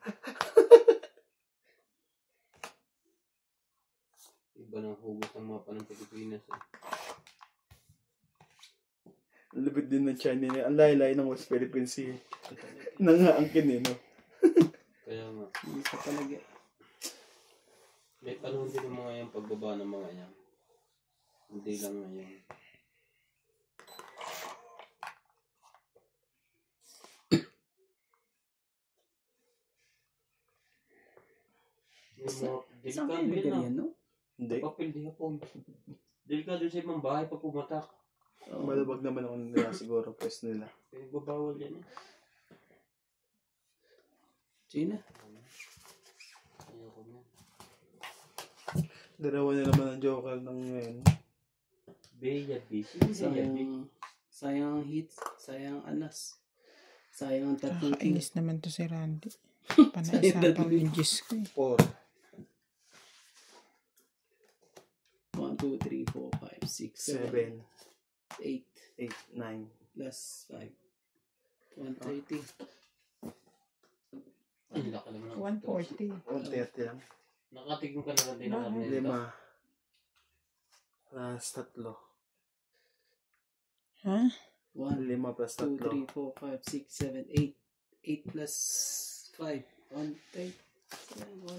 C: Iba ng hugot ng mapa ng Pilipinas.
A: Lubid din ng China. Ang laylay ng West Philippine Sea. Nangaangkin eh, no?
C: Kaya nga.
B: Hindi pa talaga.
C: May panahon din ng mga yung pagbaba ng mga yan. Hindi lang ngayon. Yung mga
B: Saan
C: delikado
B: kayo
C: yun
B: nagdali
C: ah.
B: yan, no?
A: Hindi.
C: Papel di hapon. Delikado sa ibang bahay pag pumatak.
A: Malabag naman ako nila siguro. Pwes nila.
C: Kaya babawal yan eh.
B: Sige na.
C: Ayoko na.
A: Dalawa na naman ang Joker ng ngayon.
C: Beyabi.
B: Sayang ang hits. Sayang ang alas. Sayang ang tatlong king.
D: Kakainis naman to si Randy. Panaisapaw yung Diyos ko eh.
A: 4.
B: 1, 2, 3, 4, 5, 6, 7, 8
A: 8. 9.
B: plus 5. 130.
C: Ang laki naman.
D: 140.
A: 130 lang.
C: Nakatigong ka na lang din ng
D: Bakit?
C: karneta.
A: 5. Plus 3.
D: Ha?
B: 1,
A: 5 plus
B: 2,
A: 3.
B: 3, 4, 5, 6, 7, 8. 8 plus 5. 1, 3. 1,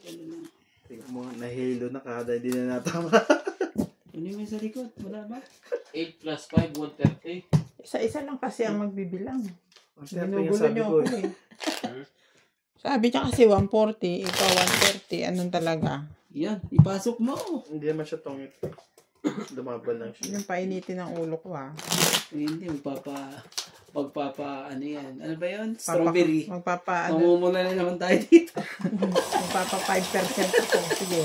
B: ano lang.
A: Tingnan mo, nahilo na kada, hindi na natama.
B: Ano yung sa likod? Wala ba?
C: 8 plus 5, 130.
D: Isa-isa lang kasi ang magbibilang.
A: 130 yung
D: Ginugulo
A: sabi
D: niyo
A: ko
D: ako
A: eh.
D: eh. Sabi niya kasi 140, ikaw 130. Anong talaga?
B: Yan, ipasok mo.
A: Hindi naman siya tongit. Lumabal lang siya.
D: Yung painitin ng ulo ko ha.
B: Hindi, ano yan? Ano ba yun? Strawberry.
D: Magpapa
B: Mamumuna na naman tayo dito.
D: magpapa 5% ako. Sige.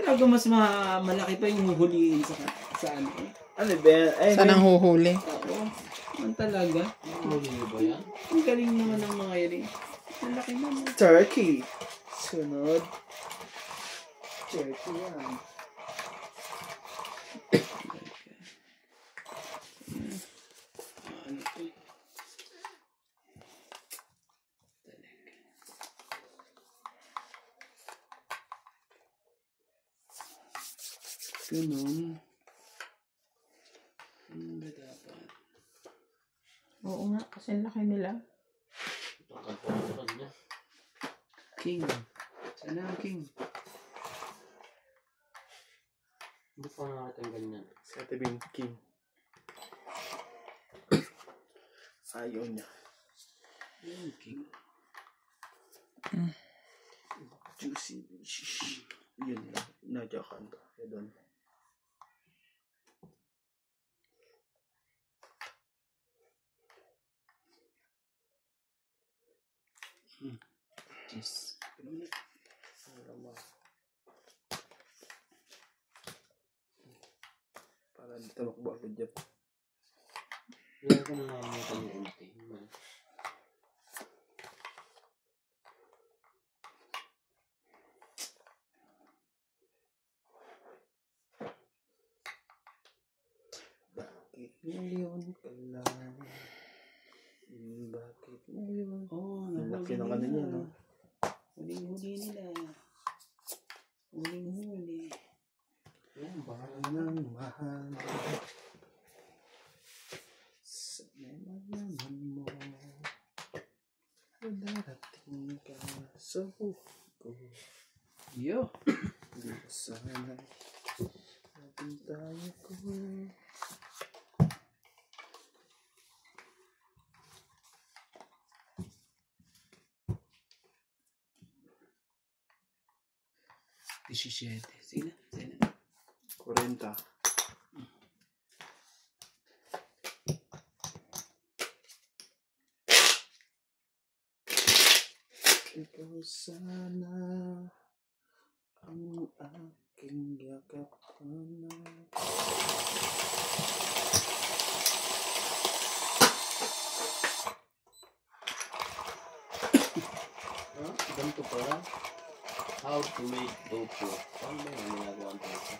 B: Talaga mas malaki pa yung huhuliin sa ano.
A: Ano ba? Ay,
D: Saan ang huhuli?
B: Oo. Ang talaga.
C: Ano ba yan?
B: Ang galing naman ng mga yan eh. Ang laki naman.
A: Turkey. Sunod. Turkey yan.
B: Ano to? Ganun. Ano ba dapat?
D: Oo nga, kasi ang laki nila.
C: Tangkad pa sa kanya.
B: King. Sana ang king.
C: Hindi pa nga natin ganyan.
A: Si Ate Bing King. Ayaw niya.
B: Yung king.
A: Juicy. Shh. Yun lang. Nadyakan ka. Yun doon.
B: Yes.
A: Para hindi tamakbo agad dyan.
C: Yan ko na naman yung ulti.
A: Bakit ngayon ka lang? Bakit ngayon?
B: Oh,
A: Ang laki ng ano niya, no?
B: Huling-huli nila. Huling-huli.
C: Yan, baka
A: Nang mahal. Sana naman mo. Darating ka sa buko.
B: Yo.
A: Di ba sana natin tayo ko.
B: Sige na.
A: 40. Ikaw sana ang aking yakapan.
C: ganito pala. How to make tofu. Paano ba yung ginagawa ang tofu?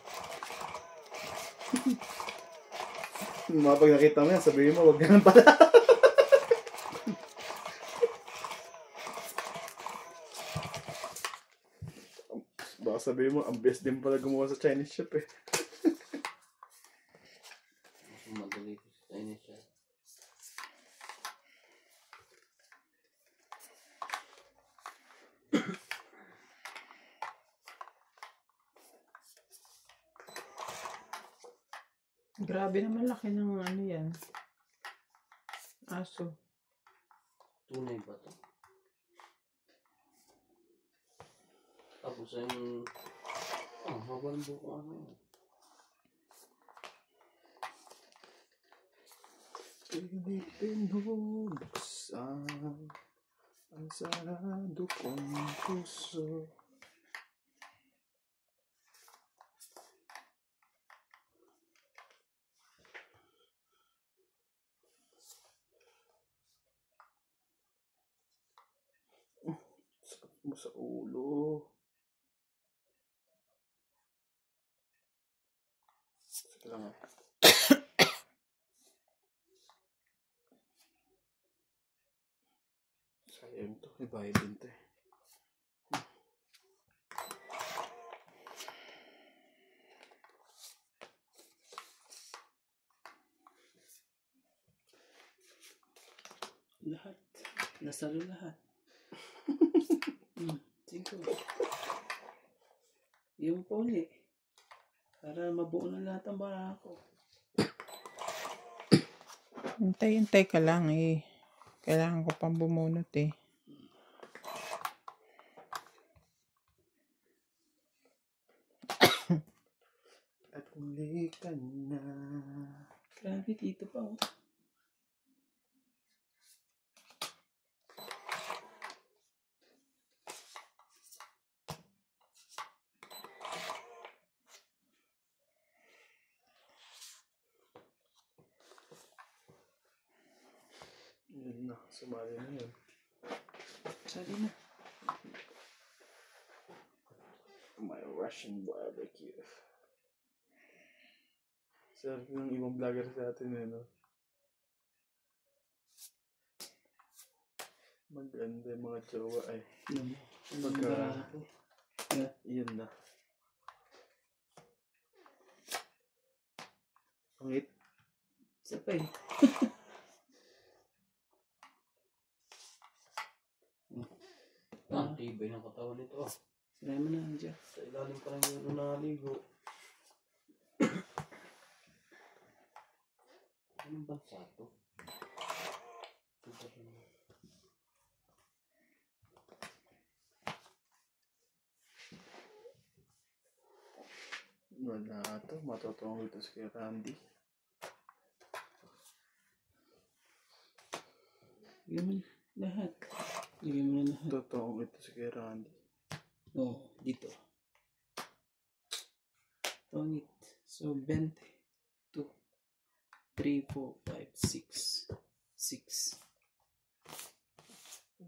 A: Mga pag nakita mo yan, sabihin mo, wag ganun pala. Baka sabihin mo, ang best din pala gumawa sa Chinese shop eh.
C: Mas madali ko sa Chinese siya.
D: Grabe naman laki ng ano yan. Aso.
C: Tunay ba to? Tapos yung... haba ng buko ano.
A: Pilipin mo buksan ang sarado kong puso. mo sa ulo. Sige lang ah. Sayang to. Ibayad din to eh.
B: Lahat. Nasalo lahat. Sige. Yung poli. Para mabuo na lahat ang barako.
D: Hintay ka lang eh. Kailangan ko pang bumunot eh.
A: At huli ka na.
B: Grabe, dito pa oh.
A: Yun na. Sumali na yun.
B: Sabi na.
A: My Russian barbecue. Sarap ng ibang vlogger sa atin eh, no? Maganda yung mga jowa ay.
B: Yung
A: Pagka,
B: barako.
A: yun na. Pangit.
B: Isa pa eh.
C: Ang tibay ng katawan nito.
B: Sinabi mo na dyan.
C: Sa ilalim pa lang yung naligo. Anong bansa to?
A: Wala ito. Matutong ito si Randy.
B: Lagyan mo na lahat. Lagyan mo na lahat.
A: Totoong ito si Randy.
B: Oo, dito. Pangit. So, 20. 2, 3, 4, 5, 6. 6.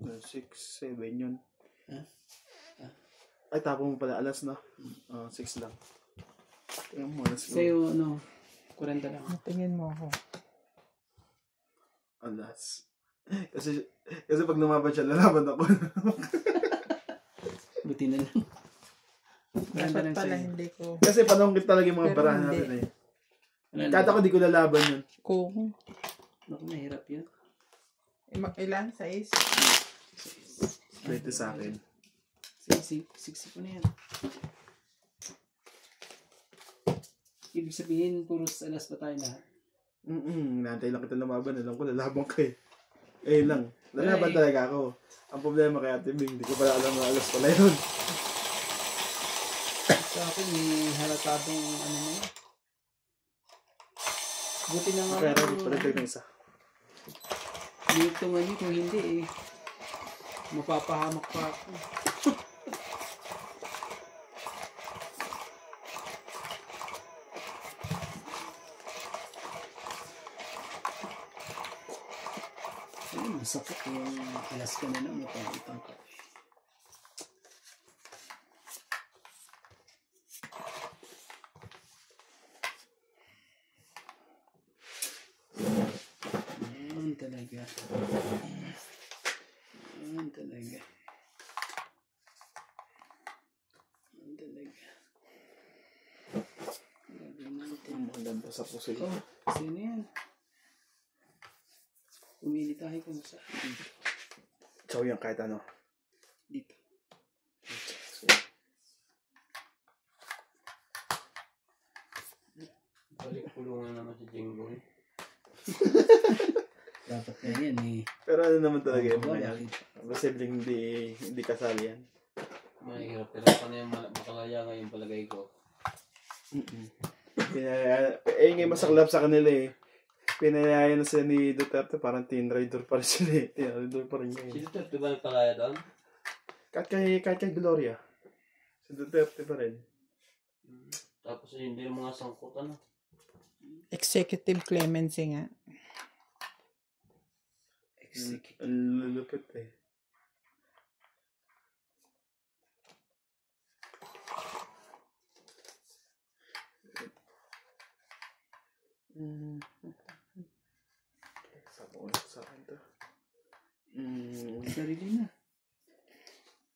A: 6, 7 yun.
B: Ha?
A: Ay, tapos mo pala. Alas na. 6 lang. Tingnan mo, alas na.
B: Sa'yo, 40 lang.
D: Tingin mo ako.
A: Alas. Kasi pag lumaban siya, lalaban ako.
B: Buti na lang. 40
D: Dapat
B: lang
D: pala
B: sa'yo.
D: hindi ko.
A: Kasi panungkit talaga yung mga
D: Pero
A: barahan
D: hindi.
A: natin eh.
B: Ano
A: Kahit ako di ko lalaban yun.
D: Kung
B: Naku, mahirap yun.
D: ilan? 6?
A: Pwede sa akin.
B: Siksik ko na yan. Ibig sabihin, puros alas pa tayo lahat.
A: Nantay lang kita lumaban. Alam ko, lalaban ka eh. Eh lang. Lalaban
B: Ay.
A: talaga ako. Ang problema kay Ate Bing, hindi ko pala alam na alas pala yun.
B: Sa akin, may halatadong ano na yun. Buti na nga.
A: Pero paligtag ng isa.
B: Nitungan niyo kung hindi eh. Mapapahamak pa ako. Ay, masakit yung alas ka na lang. Mapagitang ka. Yan talaga. Yan talaga. Yan talaga. Gagawin natin.
A: Ang maganda sa puso yun.
B: Oh, sino yan? Pumili tayo kung saan.
A: Chow yan kahit ano.
B: Dito.
C: Balik kulungan naman si Jinggoy.
B: Dapat na yan eh.
A: Pero ano naman talaga yun.
B: Wala.
A: Yan. Posibleng hindi kasali yan.
C: Mahirap. Pero pa na yung makalaya ngayon palagay ko.
A: Ngayon masaklap sa kanila eh. Pinayaya na siya ni Duterte, parang teen rider pa rin sila eh. Teen rider pa rin
C: Si
A: ngayon.
C: Duterte ba nagpalaya doon?
A: Kahit kay Gloria. Si Duterte pa rin.
C: Tapos hindi yung mga sangkot ano.
D: Executive clemency nga.
B: Executive.
A: Ang lulupit eh.
B: sarili na.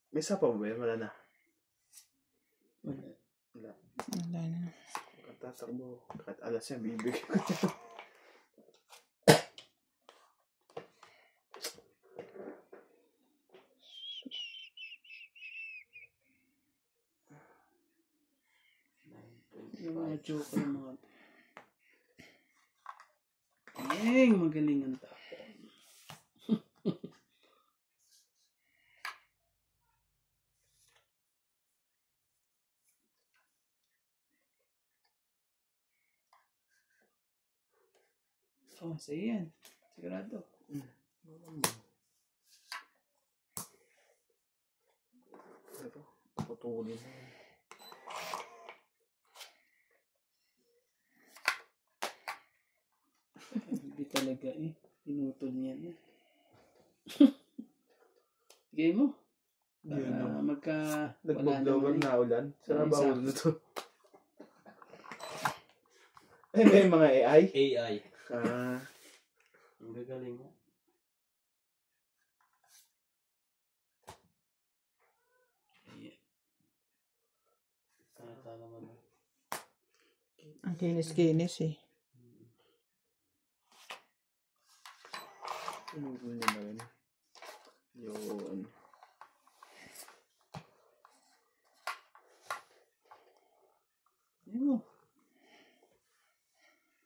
A: May isa pa ba yan? Wala na.
B: Wala.
A: Wala.
D: Wala na.
A: Tatakbo. Kahit alas yan, bibigay ko.
B: Yung mga joke ng mga... magaling ang tao. Oh, sa'yo yan. Sigurado.
A: Ito, putulin na yan.
B: Hindi talaga eh. Pinutol niya eh. Bigay mo. Para magka...
A: Nag-blower na ulan. Sana ba
B: Isa.
A: ulan na to? Ay, may mga AI?
C: AI.
A: Ang
C: gagaling mo. Naman.
D: Ang kinis-kinis eh.
A: Pinutol niya na rin. Yun.
B: Ayun mo.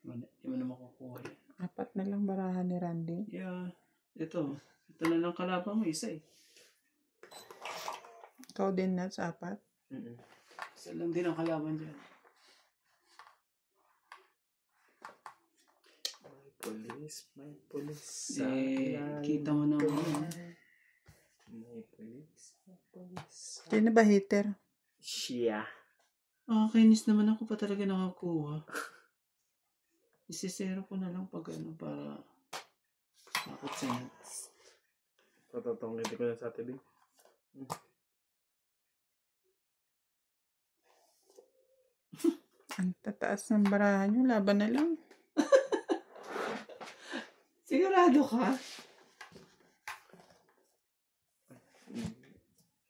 B: Hindi mo na makukuha yan.
D: 4 na lang barahan ni Randy.
B: Yeah. Ito na lang kalaban mo. Isa eh.
D: Ikaw din, Nats, 4.
B: Isa lang din ang kalaban dyan.
A: May police.
B: Kita mo naman yun.
A: May police.
D: Sino ba hater?
A: Siya.
B: Kainis naman ako pa talaga nakakuha. Isisero ko na lang pag para takot sa nuts.
A: Patotong hindi ko na sa tibig.
D: Ang tataas ng barahan nyo. Laban na lang.
B: Sigurado ka?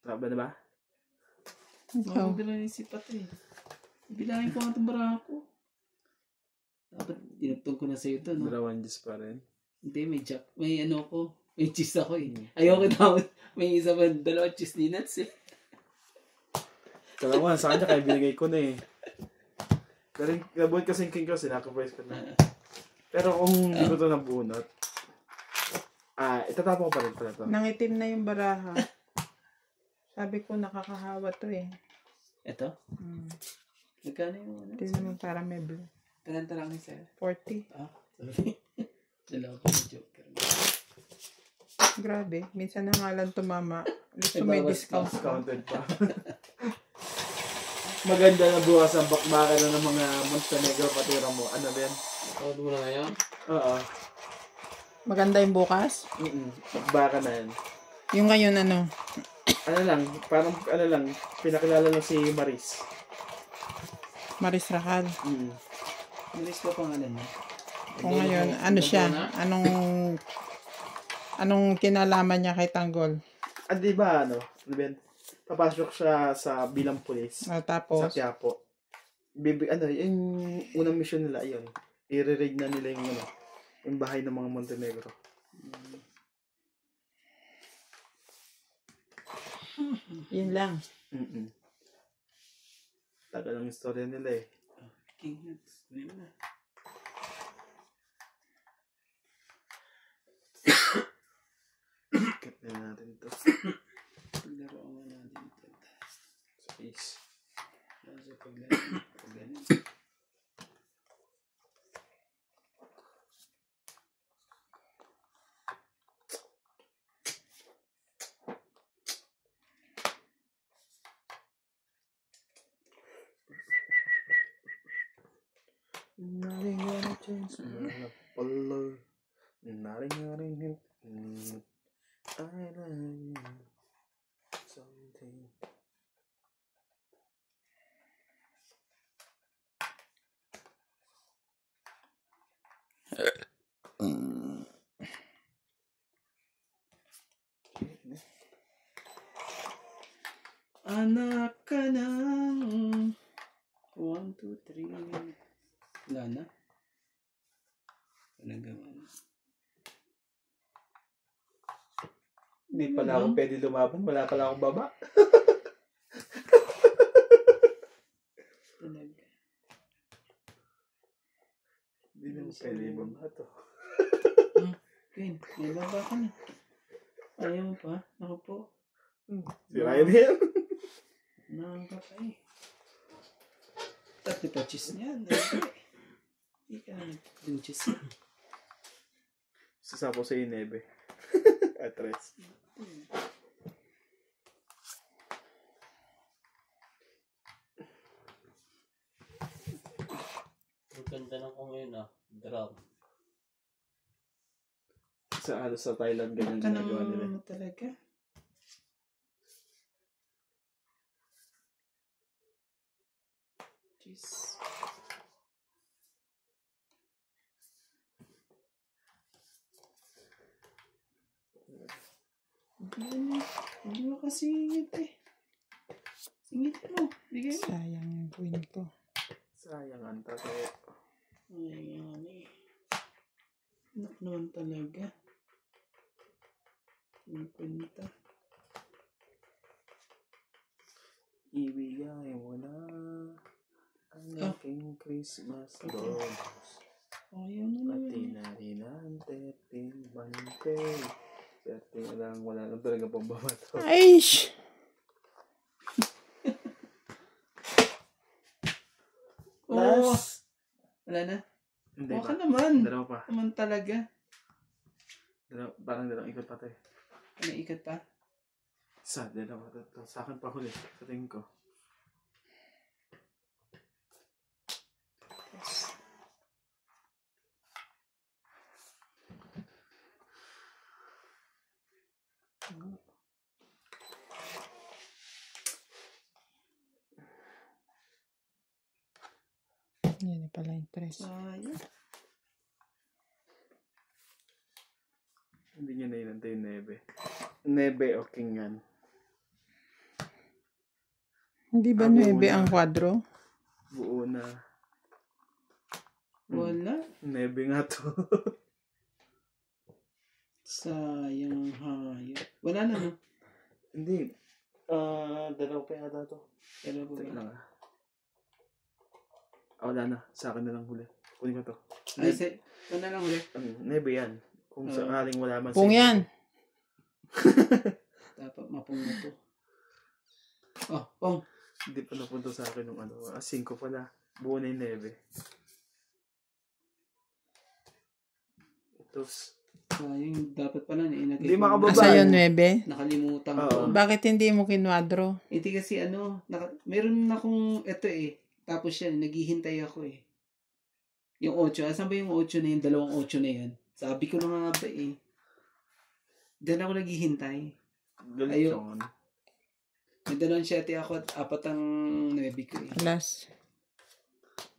A: Laban na ba?
D: Ikaw.
B: Maganda lang yung sipat eh. Bilangin ko nga itong bara ko. Dapat dinagtong ko na sa'yo ito, no?
A: Dalawan Diyos pa rin.
B: Hindi, may ano ko. May cheese ako eh. Ayoko daw. May isa pa, 2 cheese ni Nuts eh.
A: Kalawa, sa kanya kaya binigay ko na eh. Pero nabuhat kasing king ko, sinakaprise ko na. Pero kung hindi ko ito nabunot, itatapon ko pa rin pala ito.
D: Nangitim na yung baraha. Sabi ko nakakahawa to eh.
B: Ito? Nagkano yung ano?
D: Tingnan mo para may blue.
B: Talanta lang ni sir.
D: 40.
B: Sorry. Dalawa ko yung joker.
D: Grabe. Minsan na nga lang tumama. Gusto
B: May
D: may
B: bawas
D: discount pa.
A: Discounted pa. Maganda na bukas ang bakbakan na ng mga Montenegro patira mo. Ano ba yan?
C: Tawad mo na ngayon?
A: Oo.
D: Maganda yung bukas.
A: Bakbakan na yan.
D: Yung ngayon ano.
A: Ano lang, parang ano lang, pinakilala lang si Maris.
D: Maris Racal.
B: Maris ba pangalan niya?
D: Kung ngayon, ano siya? Anong kinalaman niya kay Tanggol?
A: Di ba ano ba yan? Papasok siya sa bilang pulis.
D: Tapos,
A: Sa Quiapo. Yung unang mission nila, yun. I-raid na nila yung bahay ng mga Montenegro.
D: yun lang.
A: Tagal ang istorya nila eh.
B: King Nuts. Kunin mo na.
A: Cut na natin ito.
B: Paglaro nga natin ito.
A: Space.
B: Kasi paglaro. Pag ganun.
A: Nothing gonna change my follow. Nothing gonna hit. I love you. Something.
B: Anak ka ng 1, 2, 3. Wala na. Talaga man.
A: Hindi pala ako pwede lumaban. Wala pala akong baba.
B: Talaga.
A: Hindi naman pwede yung baba to.
B: Queen, may baba ka na. Ayaw mo pa? Ako po.
A: Si Ryan yan.
B: Nakaka pa eh. Tapos pa-cheese niyan. Hindi ka na nag-cheese.
A: Sasapo sa inebe. Atres.
C: Ang ganda ng kung ngayon drum.
A: Sa Thailand ganyan
B: Ka
A: ginagawa nila.
B: naman talaga. Cheese. Hindi mo kasi singit eh. Singit mo. Bigay mo.
D: Sayang yung queen ko.
A: Sayang ang tayo.
B: Ayan eh. Anak naman talaga. Yung kwenta.
A: Ibigay mo na ang aking Christmas bonus.
B: Ayaw na naman.
A: Pati na rin ang bante. Swerte na lang, wala nang talaga pambabato.
D: Aish!
B: Oh! Wala na?
A: Hindi
B: Huwag
A: pa.
B: ka naman.
A: Dalawa pa.
B: Naman talaga.
A: Parang dalawang ikot pa tayo.
B: Ano ikat pa?
A: Isa, dalawa. Sa akin pa huli. Sa tingin ko.
D: Yan na pala yung tres.
B: Sayang.
A: Hindi niya nainantay yung nebe. Nebe o king yan.
D: Hindi ba
A: Abo
D: 9
A: na.
D: ang kwadro?
A: Buo na.
B: Wala.
A: Nebe nga to.
B: Sayang hayop. Wala na no?
A: Hindi. Dalawa pa yata to.
B: Pero ba?
A: Tingnan lang wala na. Sa akin na lang huli. Kunin ko to.
B: Ay, ito na lang ulit.
A: Nebe yan. Kung sakaling wala man.
D: Pung yan.
B: Dapat mapong na to. Oh, pong.
A: Hindi pa napunta sa akin nung 5 pala. Buo na yung nebe. Ito.
B: Sayang. Dapat pala na
A: Hindi makababa.
D: Asa yun 9?
B: Nakalimutan
A: Oo.
B: ko.
D: Bakit hindi mo kinwadro?
B: Hindi kasi meron akong ito eh. Tapos yan, naghihintay ako eh. Yung 8. Asan ba yung 8 na yun? Dalawang 8 na yan. Sabi ko na nga ba eh. Diyan ako naghihintay.
A: Galit
B: Ayun.
A: yun.
B: May 2 7 ako at 4 ang 9 ko eh.
D: Alas.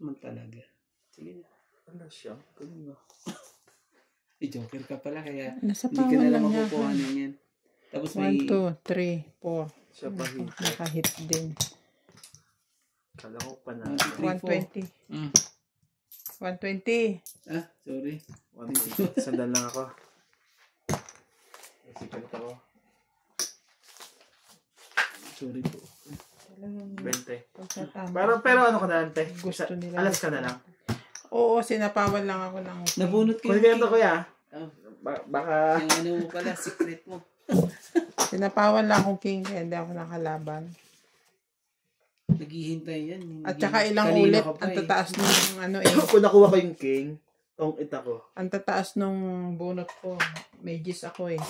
B: Man talaga. Sige na.
A: Ano siya? Galing mo.
B: Joker ka pala kaya
D: Nasa
B: hindi ka
D: pawan
B: na lang
D: lang
B: makukuha
D: yan.
B: ng yan. Tapos may
D: 1, 2, 3, 4.
A: Siya pa hito.
D: Nakahit din.
A: Kala ko pa na.
D: 120. 120.
B: Ah, sorry.
A: Sandal lang ako. Sikat ako.
B: Sorry po.
A: 20. Pero ano ka na lang, te?
D: Gusto nila.
A: Alas ka na lang.
D: Oo, sinapawan lang ako ng...
B: Nabunot ko
A: Kunin ko ito, kuya.
B: Oh,
A: Baka...
B: yung ano mo pala, secret mo.
D: Sinapawan lang akong king kaya hindi ako nakalaban.
B: Naghihintay yan.
D: At saka ilang
B: Kanina
D: ulit
B: ka pa
D: ang
B: eh.
D: tataas nung ano eh.
A: Kung nakuha ko yung king, tong ita ko.
D: Ang tataas nung bunot ko. May gis ako eh.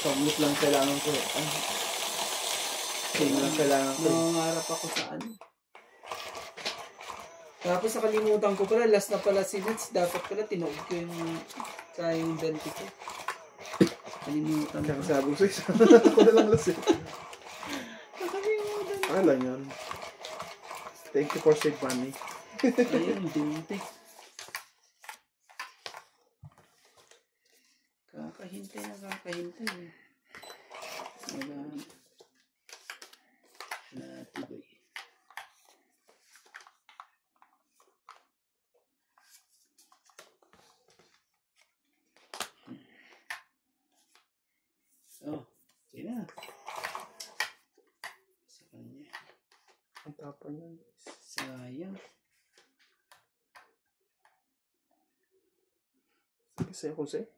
A: Pangit lang kailangan ko. King lang kailangan ko.
B: Nangangarap ako sa ano. Tapos nakalimutan ko pala, last na pala si Nets. Dapat pala tinuog ko yung sayang 20 ko. Kalimutan
A: Kaya
B: ko.
A: sabi ko sa'yo, ako na lang lasing.
B: Nakalimutan.
A: Ano lang yun? Thank you for save money.
B: Ayun, 20. Kakahintay. Wala.
A: Ang tapang yan.
B: Sayang.
A: Sige, Jose.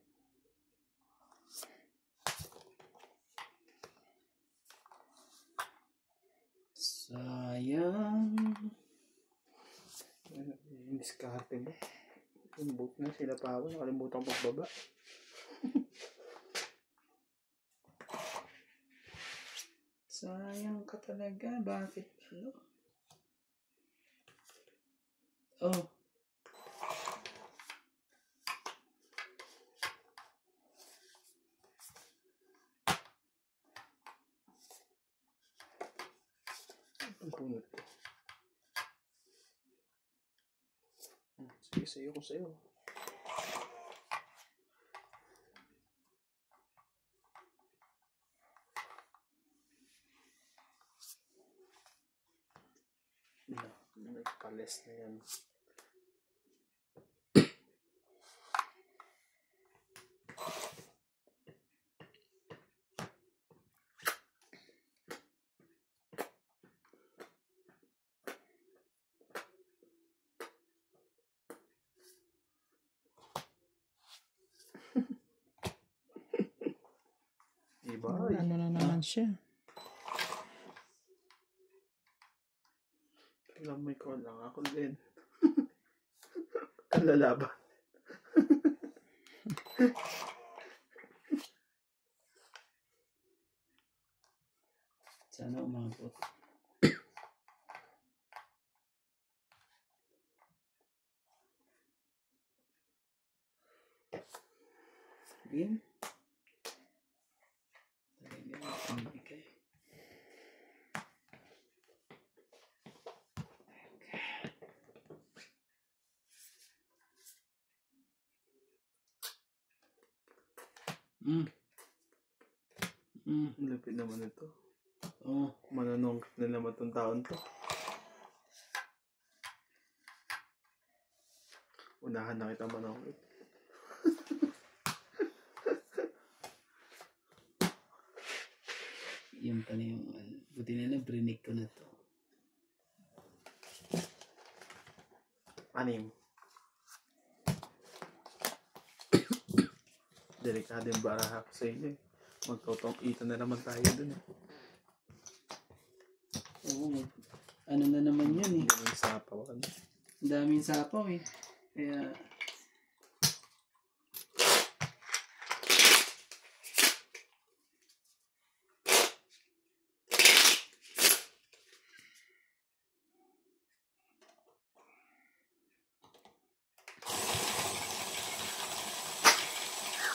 B: Sayang.
A: Yung diskarte mo. Yung boat na sila pa ako. Nakalimutan ko pagbaba.
B: Sayang ka talaga. Bakit? Ano? Oh.
A: Ang punot ko. Sige, sa'yo ko sa'yo. Nagpales na yan. Iba.
D: Ano na naman siya.
A: Alam mo ko lang ako din. Ang lalaban.
B: Sana umabot. Win. Talaga pinibigay.
A: Ang lapit naman ito.
B: Oh.
A: Mananongkit na naman itong taon to. Unahan na kita manongkit.
B: Yun pala yung buti na brinig ko na to.
A: Anim. Delikado yung baraha ko sa inyo eh. Magtotong ito na naman tayo dun eh.
B: Oo. Ano na naman yun eh.
A: Daming sapaw. Ano?
B: Ang daming sapaw eh. Kaya...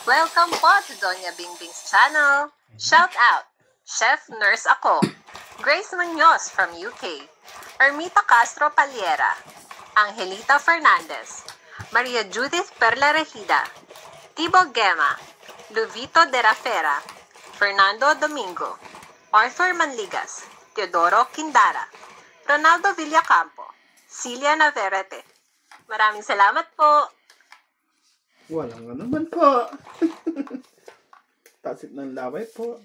F: Welcome po to Doña Bingbing's channel. Shout out! Chef Nurse ako. Grace Munoz from UK. Ermita Castro Paliera. Angelita Fernandez. Maria Judith Perla Regida. Tibo Gema. Luvito de Rafera. Fernando Domingo. Arthur Manligas. Teodoro Quindara. Ronaldo Villacampo. Celia Navarrete. Maraming salamat po.
A: Walang ano naman po. Tasit ng laway po.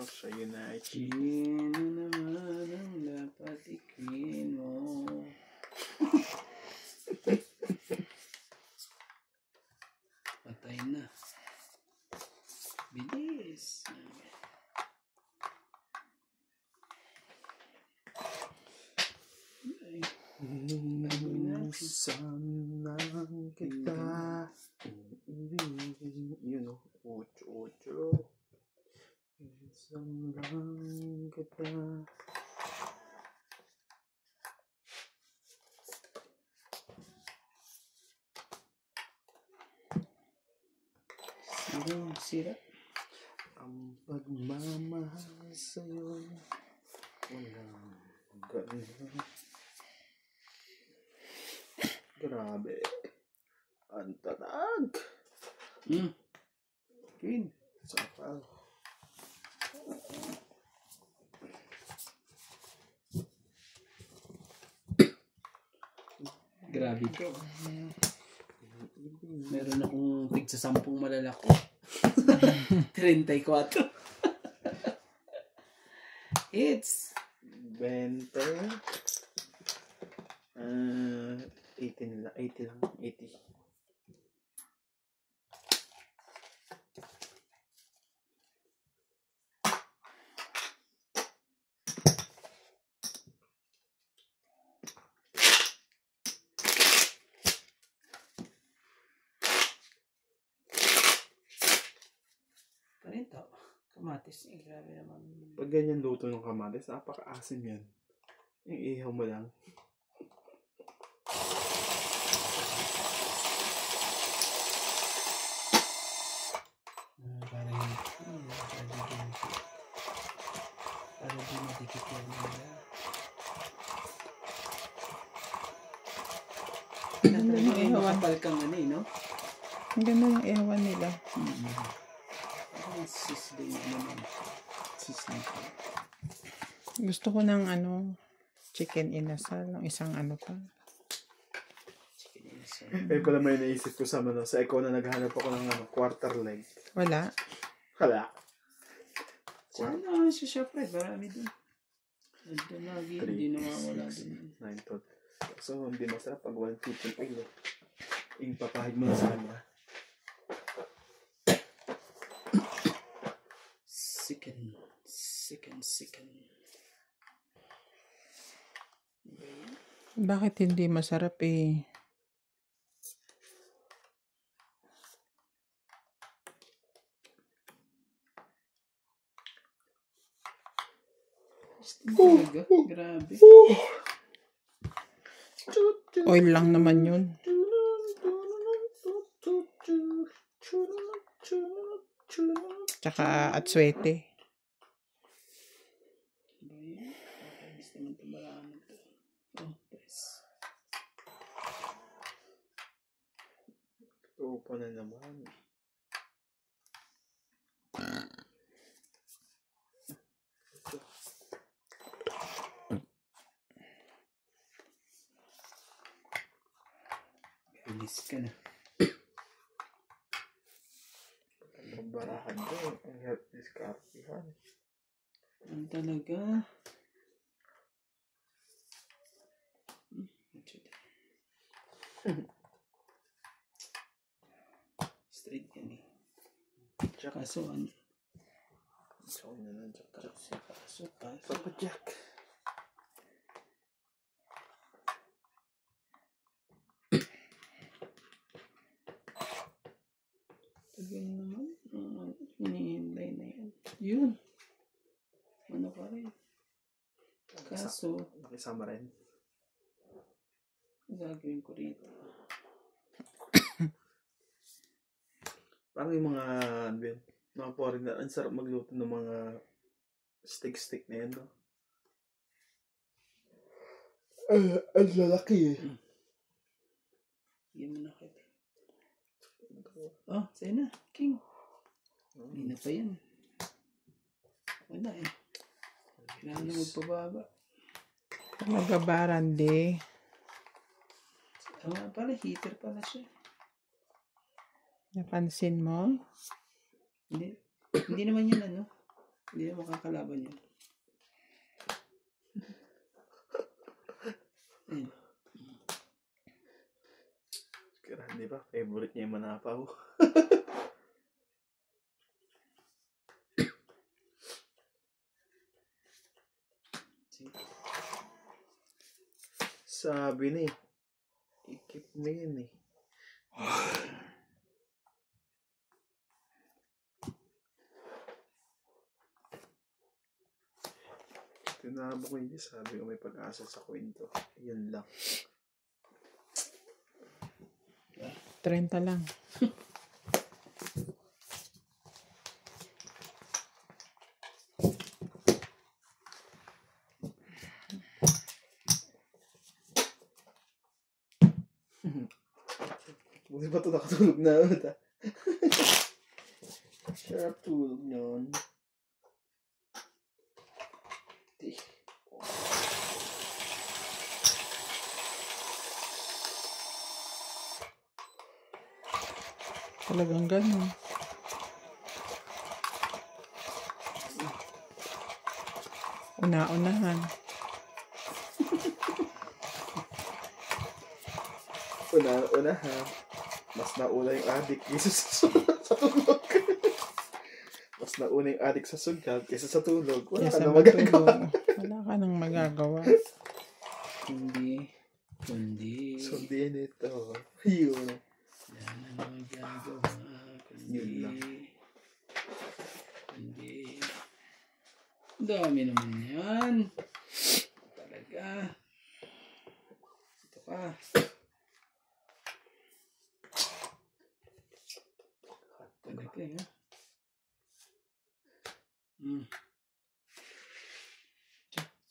A: Sa'yo na Ichi.
B: Sino naman ang dapat ikwin mo? Patay na. Bilis.
A: Sanang kita. Yun o. Ocho. Sanang kita.
B: Sira.
A: Ang pagmamahal sa'yo walang ganun. Grabe. Ang tatag.
B: Queen.
A: Sapaw.
B: Grabe to. Meron akong tig sa 10 malalaki. 34. It's
A: 20. 80 lang. 80 lang. 80.
B: Ganito. Kamatis. Grabe naman.
A: Pag ganyan luto ng kamatis, napaka-asim yan. Yung ihaw mo lang.
B: Para di madikit yan nila. May makapal kang ano eh, no?
D: Ang ganda yung ihawan nila.
B: Sisling naman. Sisling ko.
D: Gusto ko ng chicken inasal. Ng isang pa.
B: Chicken inasal.
A: Kaya pala may naisip ko sa ikaw na naghanap ako ng quarter leg.
D: Wala.
A: Hala.
B: Sana sa Shopee, marami din. Nandun lagi, hindi nawawala din.
A: 9 tot. So, hindi masarap pag 150 oil. Yung papahid mo na sa kanya.
B: Sicken.
D: Bakit hindi masarap eh?
B: Talaga? Grabe.
D: Oil lang naman yun. Tsaka atswete.
B: Ba yun? Gusto naman ito marami ito. Oh, press.
A: Ito pa na naman.
B: Bilis ka na.
A: Ang barahan ko. Ang help discartihan.
B: Ano talaga? Straight yan eh. Kaso ano?
A: So, na lang.
B: Kaso.
A: Papa Jack.
B: Tagal naman. Hinihintay na yan. Yun. Ano ka rin? Kaso,
A: Nakisama rin.
B: gagawin ko rito.
A: Parang yung mga foreigner, ang sarap magluto ng mga stick na yan, no? Ang lalaki eh.
B: Yan mo na kita. Oh, sa'yo na. King. Hindi na pa yan. Wala eh. Kailangan na magpababa.
D: Talaga ba, Randy?
B: Pala, heater pala siya.
D: Napansin mo?
B: Hindi naman yan ano. Hindi na makakalaban yan. Ayun.
A: Kaya, di ba? Favorite niya yung manapaw. Sabi na eh. I-keep mo yun eh. Tinabo ko yun. Sabi ko may pag-asa sa kwento. Yun lang.
D: 30 lang.
A: Buti ba ito nakatulog na ulit ah? Sarap tulog yun.
D: Talagang ganun. Una-unahan.
A: Una ha. Mas nauna yung adik kaysa sa tulog. Mas nauna yung adik sa sugat kaysa sa tulog. Wala ka
D: Kesa
A: na magagawa.
D: matulog. Wala ka nang magagawa.
B: Kundi.
A: Sundin ito. Yun.
B: Wala na magagawa.
A: Yun lang.
B: Kundi. Ang dami naman yan. Talaga. Ito ka. Talaga eh.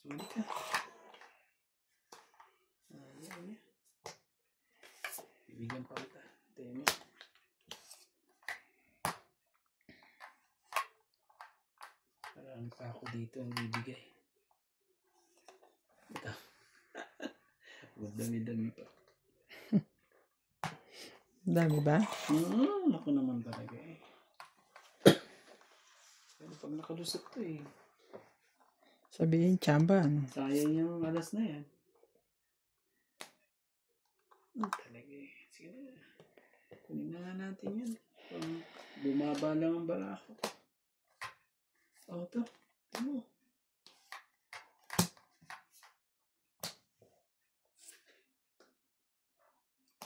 B: Sorry ka. Ayaw niya. Bibigyan pa kita. Tayo mo. Parang pa ako dito ang bibigay. Ito. Dami-dami pa.
D: Dami ba?
B: Ako naman talaga eh. Pero pag nakalusot to eh.
D: Sabihin, tsamba, ano?
B: Sayang yung alas na yan. Talaga eh. Sige na. Kunin na nga natin yan. Pag bumaba lang ang barako. Ito. Ano?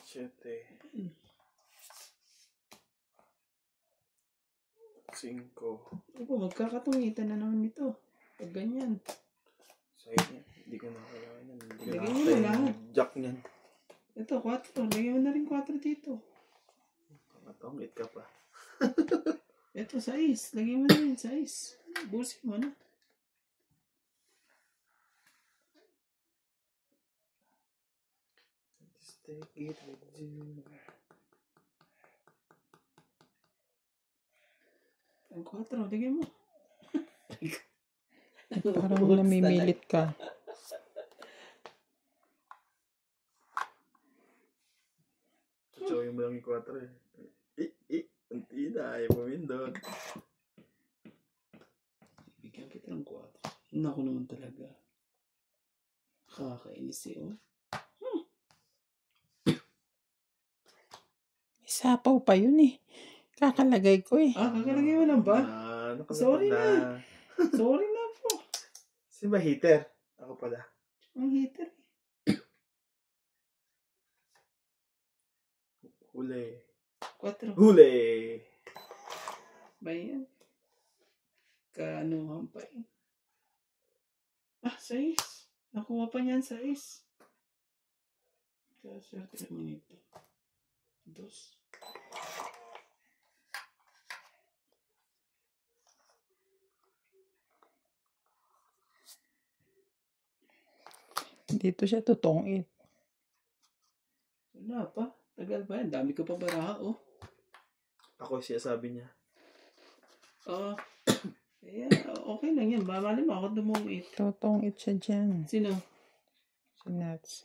A: Siyete. 5.
B: Opo, magkakatungitan na naman ito. Pag ganyan.
A: So, yun. Hindi ko na kailangan yan. Hindi ko
B: Lagyan
A: na
B: mo na lahat.
A: jack niyan.
B: Ito, 4. Lagyan mo na rin 4 dito.
A: Matongit ka pa.
B: Ito, 6. Lagyan mo na rin 6. Busin mo na.
A: Just take it with you.
B: Ang 4, lagyan mo.
D: Parang namimilit ka.
A: Chuchawin mo lang yung 4 eh. Unti na. Ayaw pumindot.
B: Bigyan kita ng 4. Naku naman talaga. Kakainis eh, oh.
D: May sapaw pa yun eh. Kakalagay ko eh.
B: Kakalagay mo lang ba? Sorry na. Sorry na po.
A: Sino ba heater? Ako pala.
B: Ang heater eh.
A: Huli.
B: 4.
A: Huli!
B: Ba yan? Kaanuhan pa eh. 6. Nakuha pa niyan 6. Kaswerte naman ito. 2.
D: Dito siya tutungin.
B: Wala pa. Tagal pa yan. Dami ko pa baraha, oh.
A: Ako siya sabi niya.
B: Okay lang yan. Mamali mo ako dumungit.
D: Tutungit siya dyan.
B: Sino?
D: Si Nats.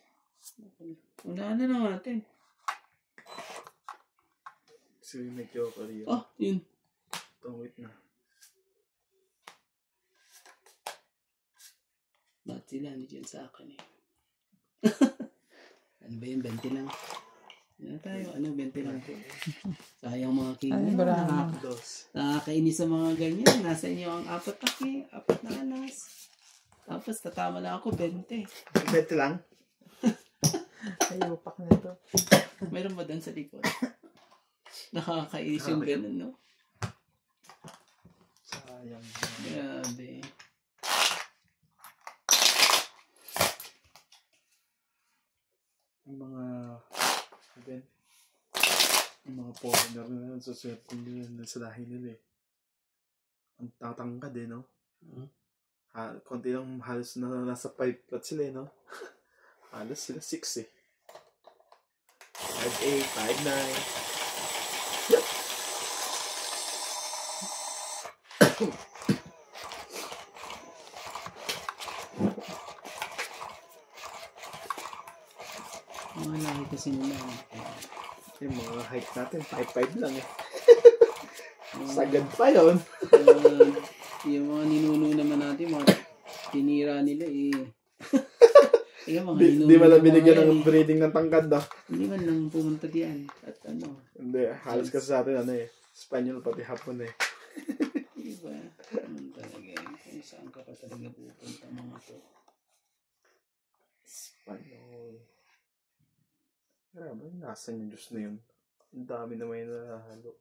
B: Unahan na lang natin.
A: Si Medyo yun.
B: Yun.
A: Tungwit na.
B: Ba't sila nandiyan sa akin eh? Ano ba yun? 20 lang. Ano tayo? 20 lang po. Sayang mga king.
D: Ay, bravo.
B: Nakakainis sa mga ganyan. Nasa inyo ang 4 na king, 4 na alas. Tapos tatama na ako 20.
A: 20 lang?
D: Ay, upak na to.
B: Meron ba doon sa likod? Nakakainis yung ganun, no?
A: Sayang.
B: Grabe.
A: Yung mga foreigner na yun, sa swerte nila yun, sa lahi nila eh. Ang tatangkad eh, no? Konti lang halos na nasa 5 flat sila eh, no? Halos sila 6 eh. 5'8", 5'9". Yep!
B: Mga lahi kasi nila.
A: Yung mga height natin, 5'5 lang eh. Sagad pa yun.
B: Yung mga ninuno naman natin, mga tinira nila eh. Yung mga ninuno
A: Di man lang
B: naman
A: binigyan
B: yan,
A: ng breeding ng tangkad daw.
B: Hindi man lang pumunta diyan. At ano,
A: Hindi, halos kasi sa atin ano eh. Espanyol pati Hapon eh.
B: diba? Ano talaga eh. Kung saan ka pa talaga pupunta mga to.
A: Espanyol. Grabe, nasan yung Diyos na yun? Ang dami naman yung nahalo.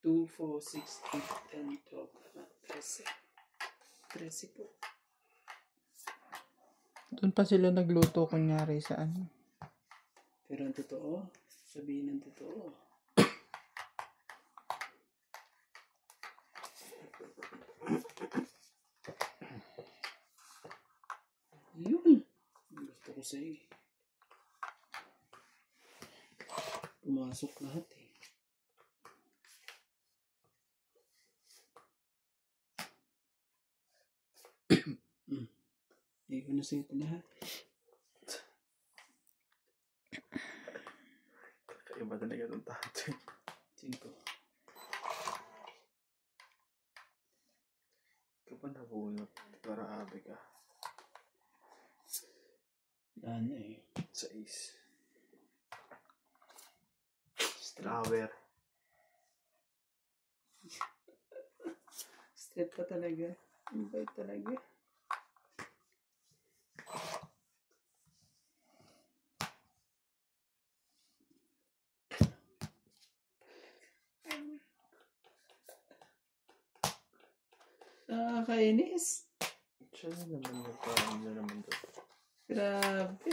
B: 2, 4, 6, 8, 10, 12, 13 po.
D: Doon pa sila nagluto kunyari sa ano.
B: Pero ang totoo, sabihin ng totoo. Yun. Gusto ko sa'yo. Pumasok lahat eh. Hindi ko na sa'yo ito lahat.
A: Kaiba talaga ng tato.
B: 5.
A: Ikaw pa nabunot para abe ka.
B: Ano eh.
A: 6. Flower.
B: Straight pa talaga. Ang bait talaga. Nakakainis.
A: Siya na naman yung parang na naman doon.
B: Grabe.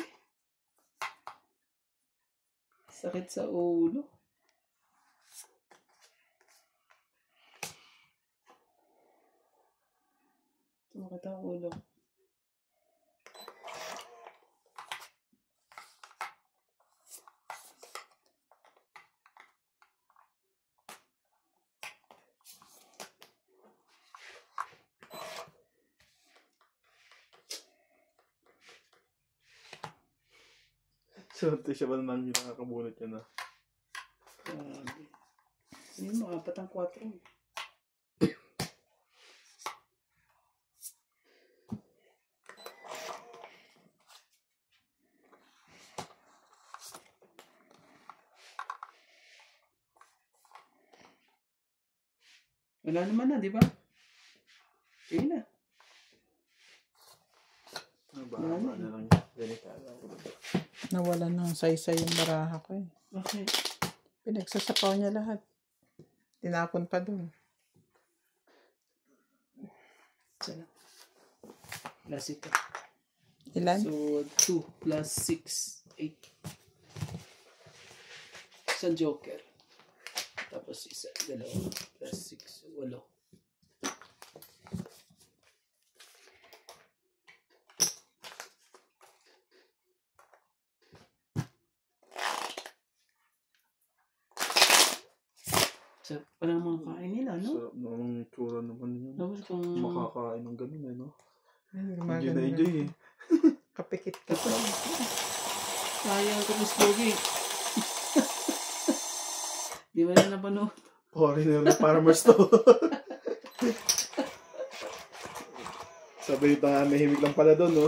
B: Sakit sa ulo. Sumakit ang ulo.
A: Swerte siya ba naman yung nakakabunot yun ah?
B: Grabe. Ano mo, 4 ang 4. Wala naman na, di ba? Okay na.
A: Nababa na lang delikado.
D: Nawala ng saysay yung baraha ko eh.
B: Okay.
D: Pinagsasapaw niya lahat. Tinapon pa dun.
B: Sana. Plus ito.
D: Ilan?
B: So, 2 plus 6, 8. Isang joker. Tapos isa, 2 plus 6, 8. Sarap pa ng mga kain nila, no?
A: Sarap namang itsura naman yun.
B: Tapos kung
A: Makakain ng ganun eh, no?
D: Ay,
A: Enjoy
D: gumagano
A: na
D: na.
A: enjoy eh.
D: Kapikit ka pa.
B: sayang ko mas pogi. Di ba na napanood?
A: Foreigner na farmers to. Sabi na nahimik lang pala doon, no?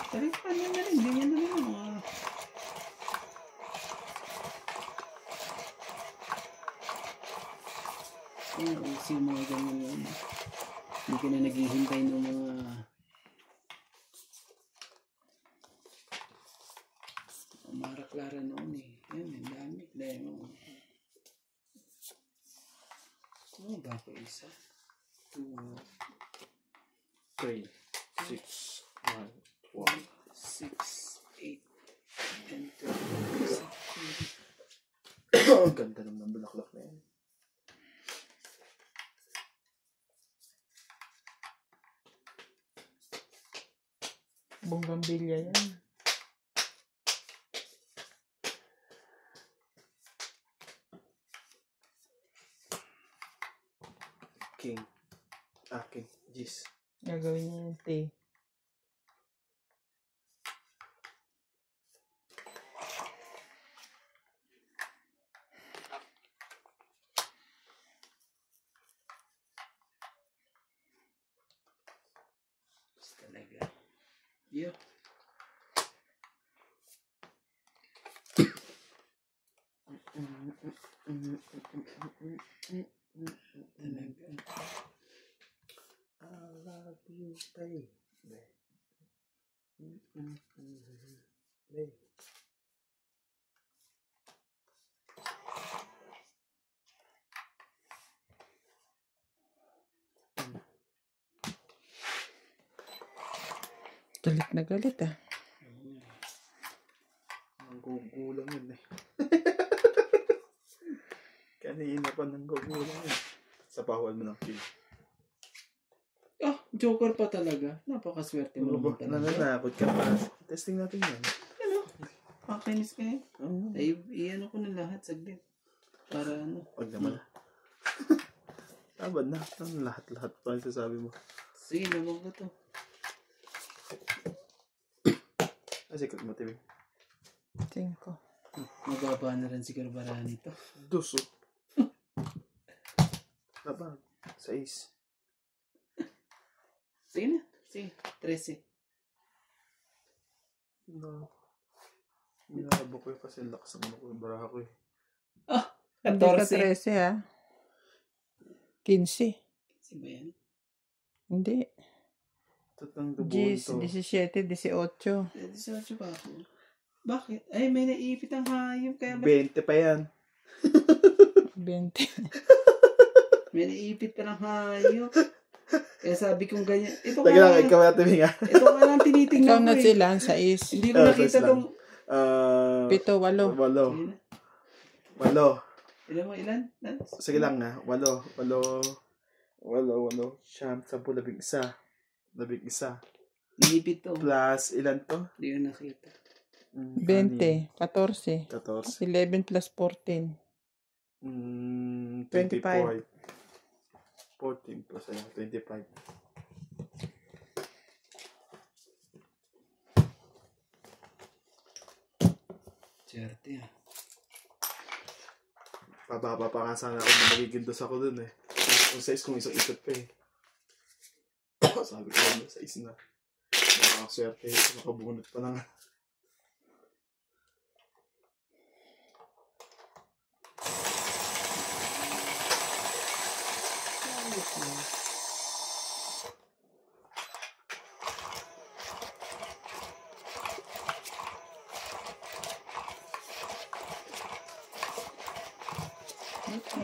B: Pero paano na rin, ganyan na rin ang mga... Kasi yung mga ganyan yun. Hindi ka na naghihintay ng mga... Maraklara noon eh. Yan, ang dami. Dahil mo. Ano ba ako isa? 2,
A: 3, 6, 1, 1.
B: 6, 8, and 2.
A: Ang ganda naman ng bulaklak na yan.
D: Bonggambilya yan.
A: King. King. Gis.
D: Gagawin niya yung tea.
B: talaga. Yo. Talaga.
A: I love you, baby. Baby.
D: Galit na galit ah.
A: Nanggugulang yun eh. Kanina pa nanggugulang yun. Sa pahawal mo ng kill.
B: Ah, joker pa talaga. Napakaswerte mo naman talaga.
A: Nananakot ka pa. Testing natin yan.
B: Ano? Pakainis ka eh.
A: Oo.
B: Ay, i-ano ko na lahat saglit. Para ano.
A: Huwag naman. Tabad na. Ang lahat-lahat pa yung sasabi mo.
B: Sige, nabang ko to.
A: Sikot mo, Tibing.
D: 5.
B: Mababa na rin siguro barahan nito.
A: 2. Labag. 6.
B: Sige na. Sige. 13.
A: No. Minarabo ko yun kasi lakas ang ano ko yung baraha ko eh.
D: Hindi ka
B: 14.
D: 13 ah. 15.
B: Sige ba yan?
D: Hindi.
A: Tatang dubuan
D: Gis,
A: to.
D: 17, 18.
B: 18 pa ako. Bakit? Ay, may naipit ang hayop. Kaya ba?
A: 20 pa yan.
D: 20.
B: May naipit pa ng hayop. Kaya sabi kong ganyan. Ito
A: Taga
B: nga
A: lang,
B: lang.
A: ikaw na Tibing ha.
B: Ito nga lang
D: Ikaw
B: tinitingnan ko
D: na
B: eh.
D: sila, 6.
B: Hindi ko
A: Ah,
B: nakita
A: first lang.
B: tong...
D: 7, 8.
A: 8.
B: Sige na.
A: 8.
B: Ilan mo? Ilan?
A: Sige lang na. 8. 8. 10, 11. 11.
B: Naipit to.
A: Plus, ilan to?
B: Hindi ko nakita.
D: 20, 14.
A: 14.
D: 11 plus 14.
A: 25. 14 plus 25.
B: Swerte ah.
A: Pababa pa nga sana ako na magigindos ako dun eh. Kung 6 kung isang ikot pa eh. Sabi ko na 6 na. Nakakaswerte. Makabunot pa lang.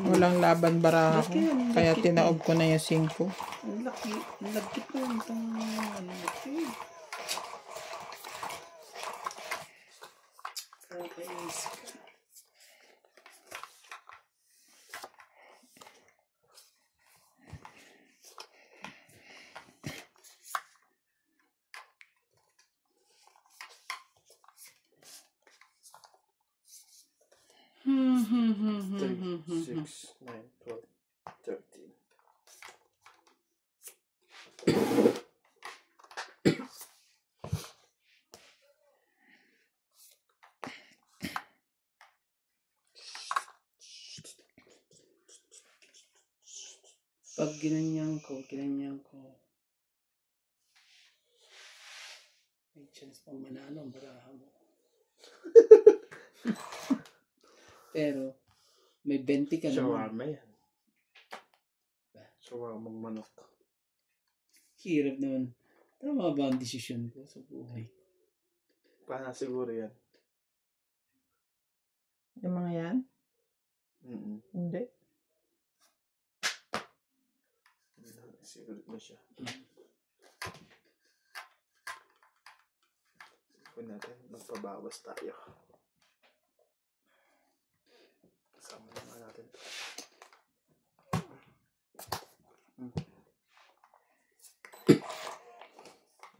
D: Walang laban baraha ko.
B: Bakit yan?
D: Kaya
B: Bakit
D: tinaob ko na yung 5.
B: Ang laki. Ang lagkit naman itong ano laki. Kakainis ka.
A: Three, 6, 9, 12, 13.
B: Pag ginanyan ko. May chance pang manalo ang baraha mo. Pero, may 20 ka naman.
A: Shawarma yan. Shawarma manok.
B: Hirap naman. Tama ba ang desisyon ko sa buhay?
A: Paano siguro yan?
D: Yung mga yan? Hindi.
A: Siguro na siya. Kung natin, magpabawas tayo. Kasama naman natin ito.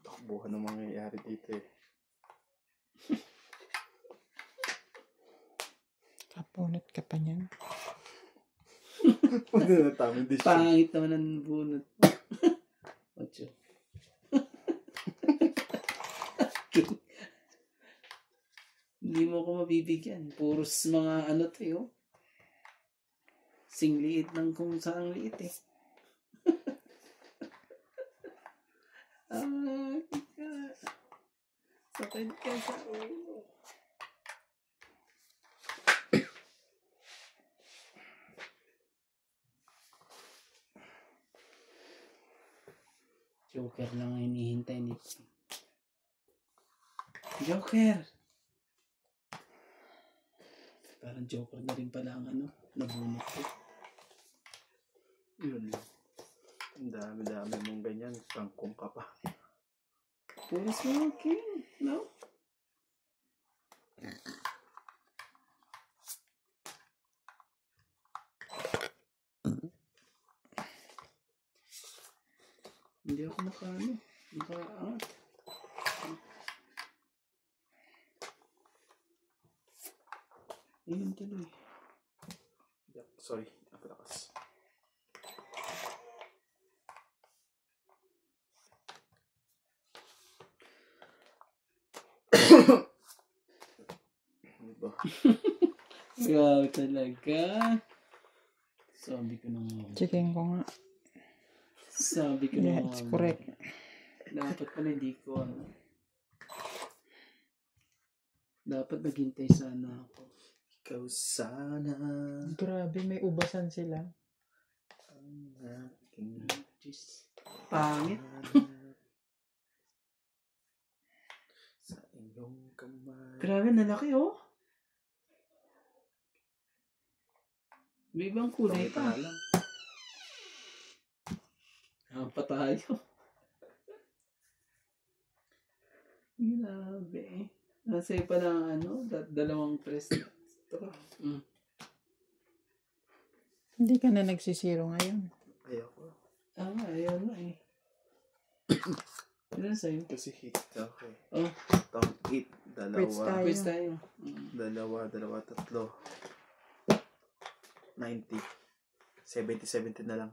A: Takbuhan ng mangyayari dito eh.
D: Kapunot ka pa niyan.
A: Pwede na tamang decision.
B: Pangit naman ang bunot. 8. Hindi mo ko mabibigyan. Puros mga ano to yun. Singliit ng kung saan liit eh. Ika. Sakit ka sa ulo. Joker lang ang hinihintay nito. Joker! Parang Joker na rin pala ang nabunot ko.
A: Yun. Ang dami-dami mong ganyan. Kangkong ka pa.
B: Puro smoking, no? Hindi ako nakaangat. Ayun tuloy.
A: Sorry, napalakas. Ano ba?
B: Grabe talaga. Sabi ko na nga.
D: Checking ko nga.
B: Sabi ko
D: Yeah,
B: na
D: it's
B: nga.
D: correct.
B: Dapat pala hindi ko Dapat naghintay sana ako.
A: Ikaw sana
D: Grabe, may ubasan sila.
A: ang aking
B: Jeez. Pangit.
A: sa iyong kamay.
B: Grabe, nalaki oh. May ibang kulay
A: Pakita
B: pa.
A: nga lang.
B: Pa tayo. Grabe. Nasa pa lang dalawang press.
D: Hindi ka na nagsisiro ngayon.
A: Ayoko.
B: Ayaw na eh. Ilan sa'yo?
A: Kasi hit ako eh.
B: Oh,
A: Top 8.
D: Quits tayo.
B: quiz tayo.
A: Dalawa, tatlo. 90. 70 na lang.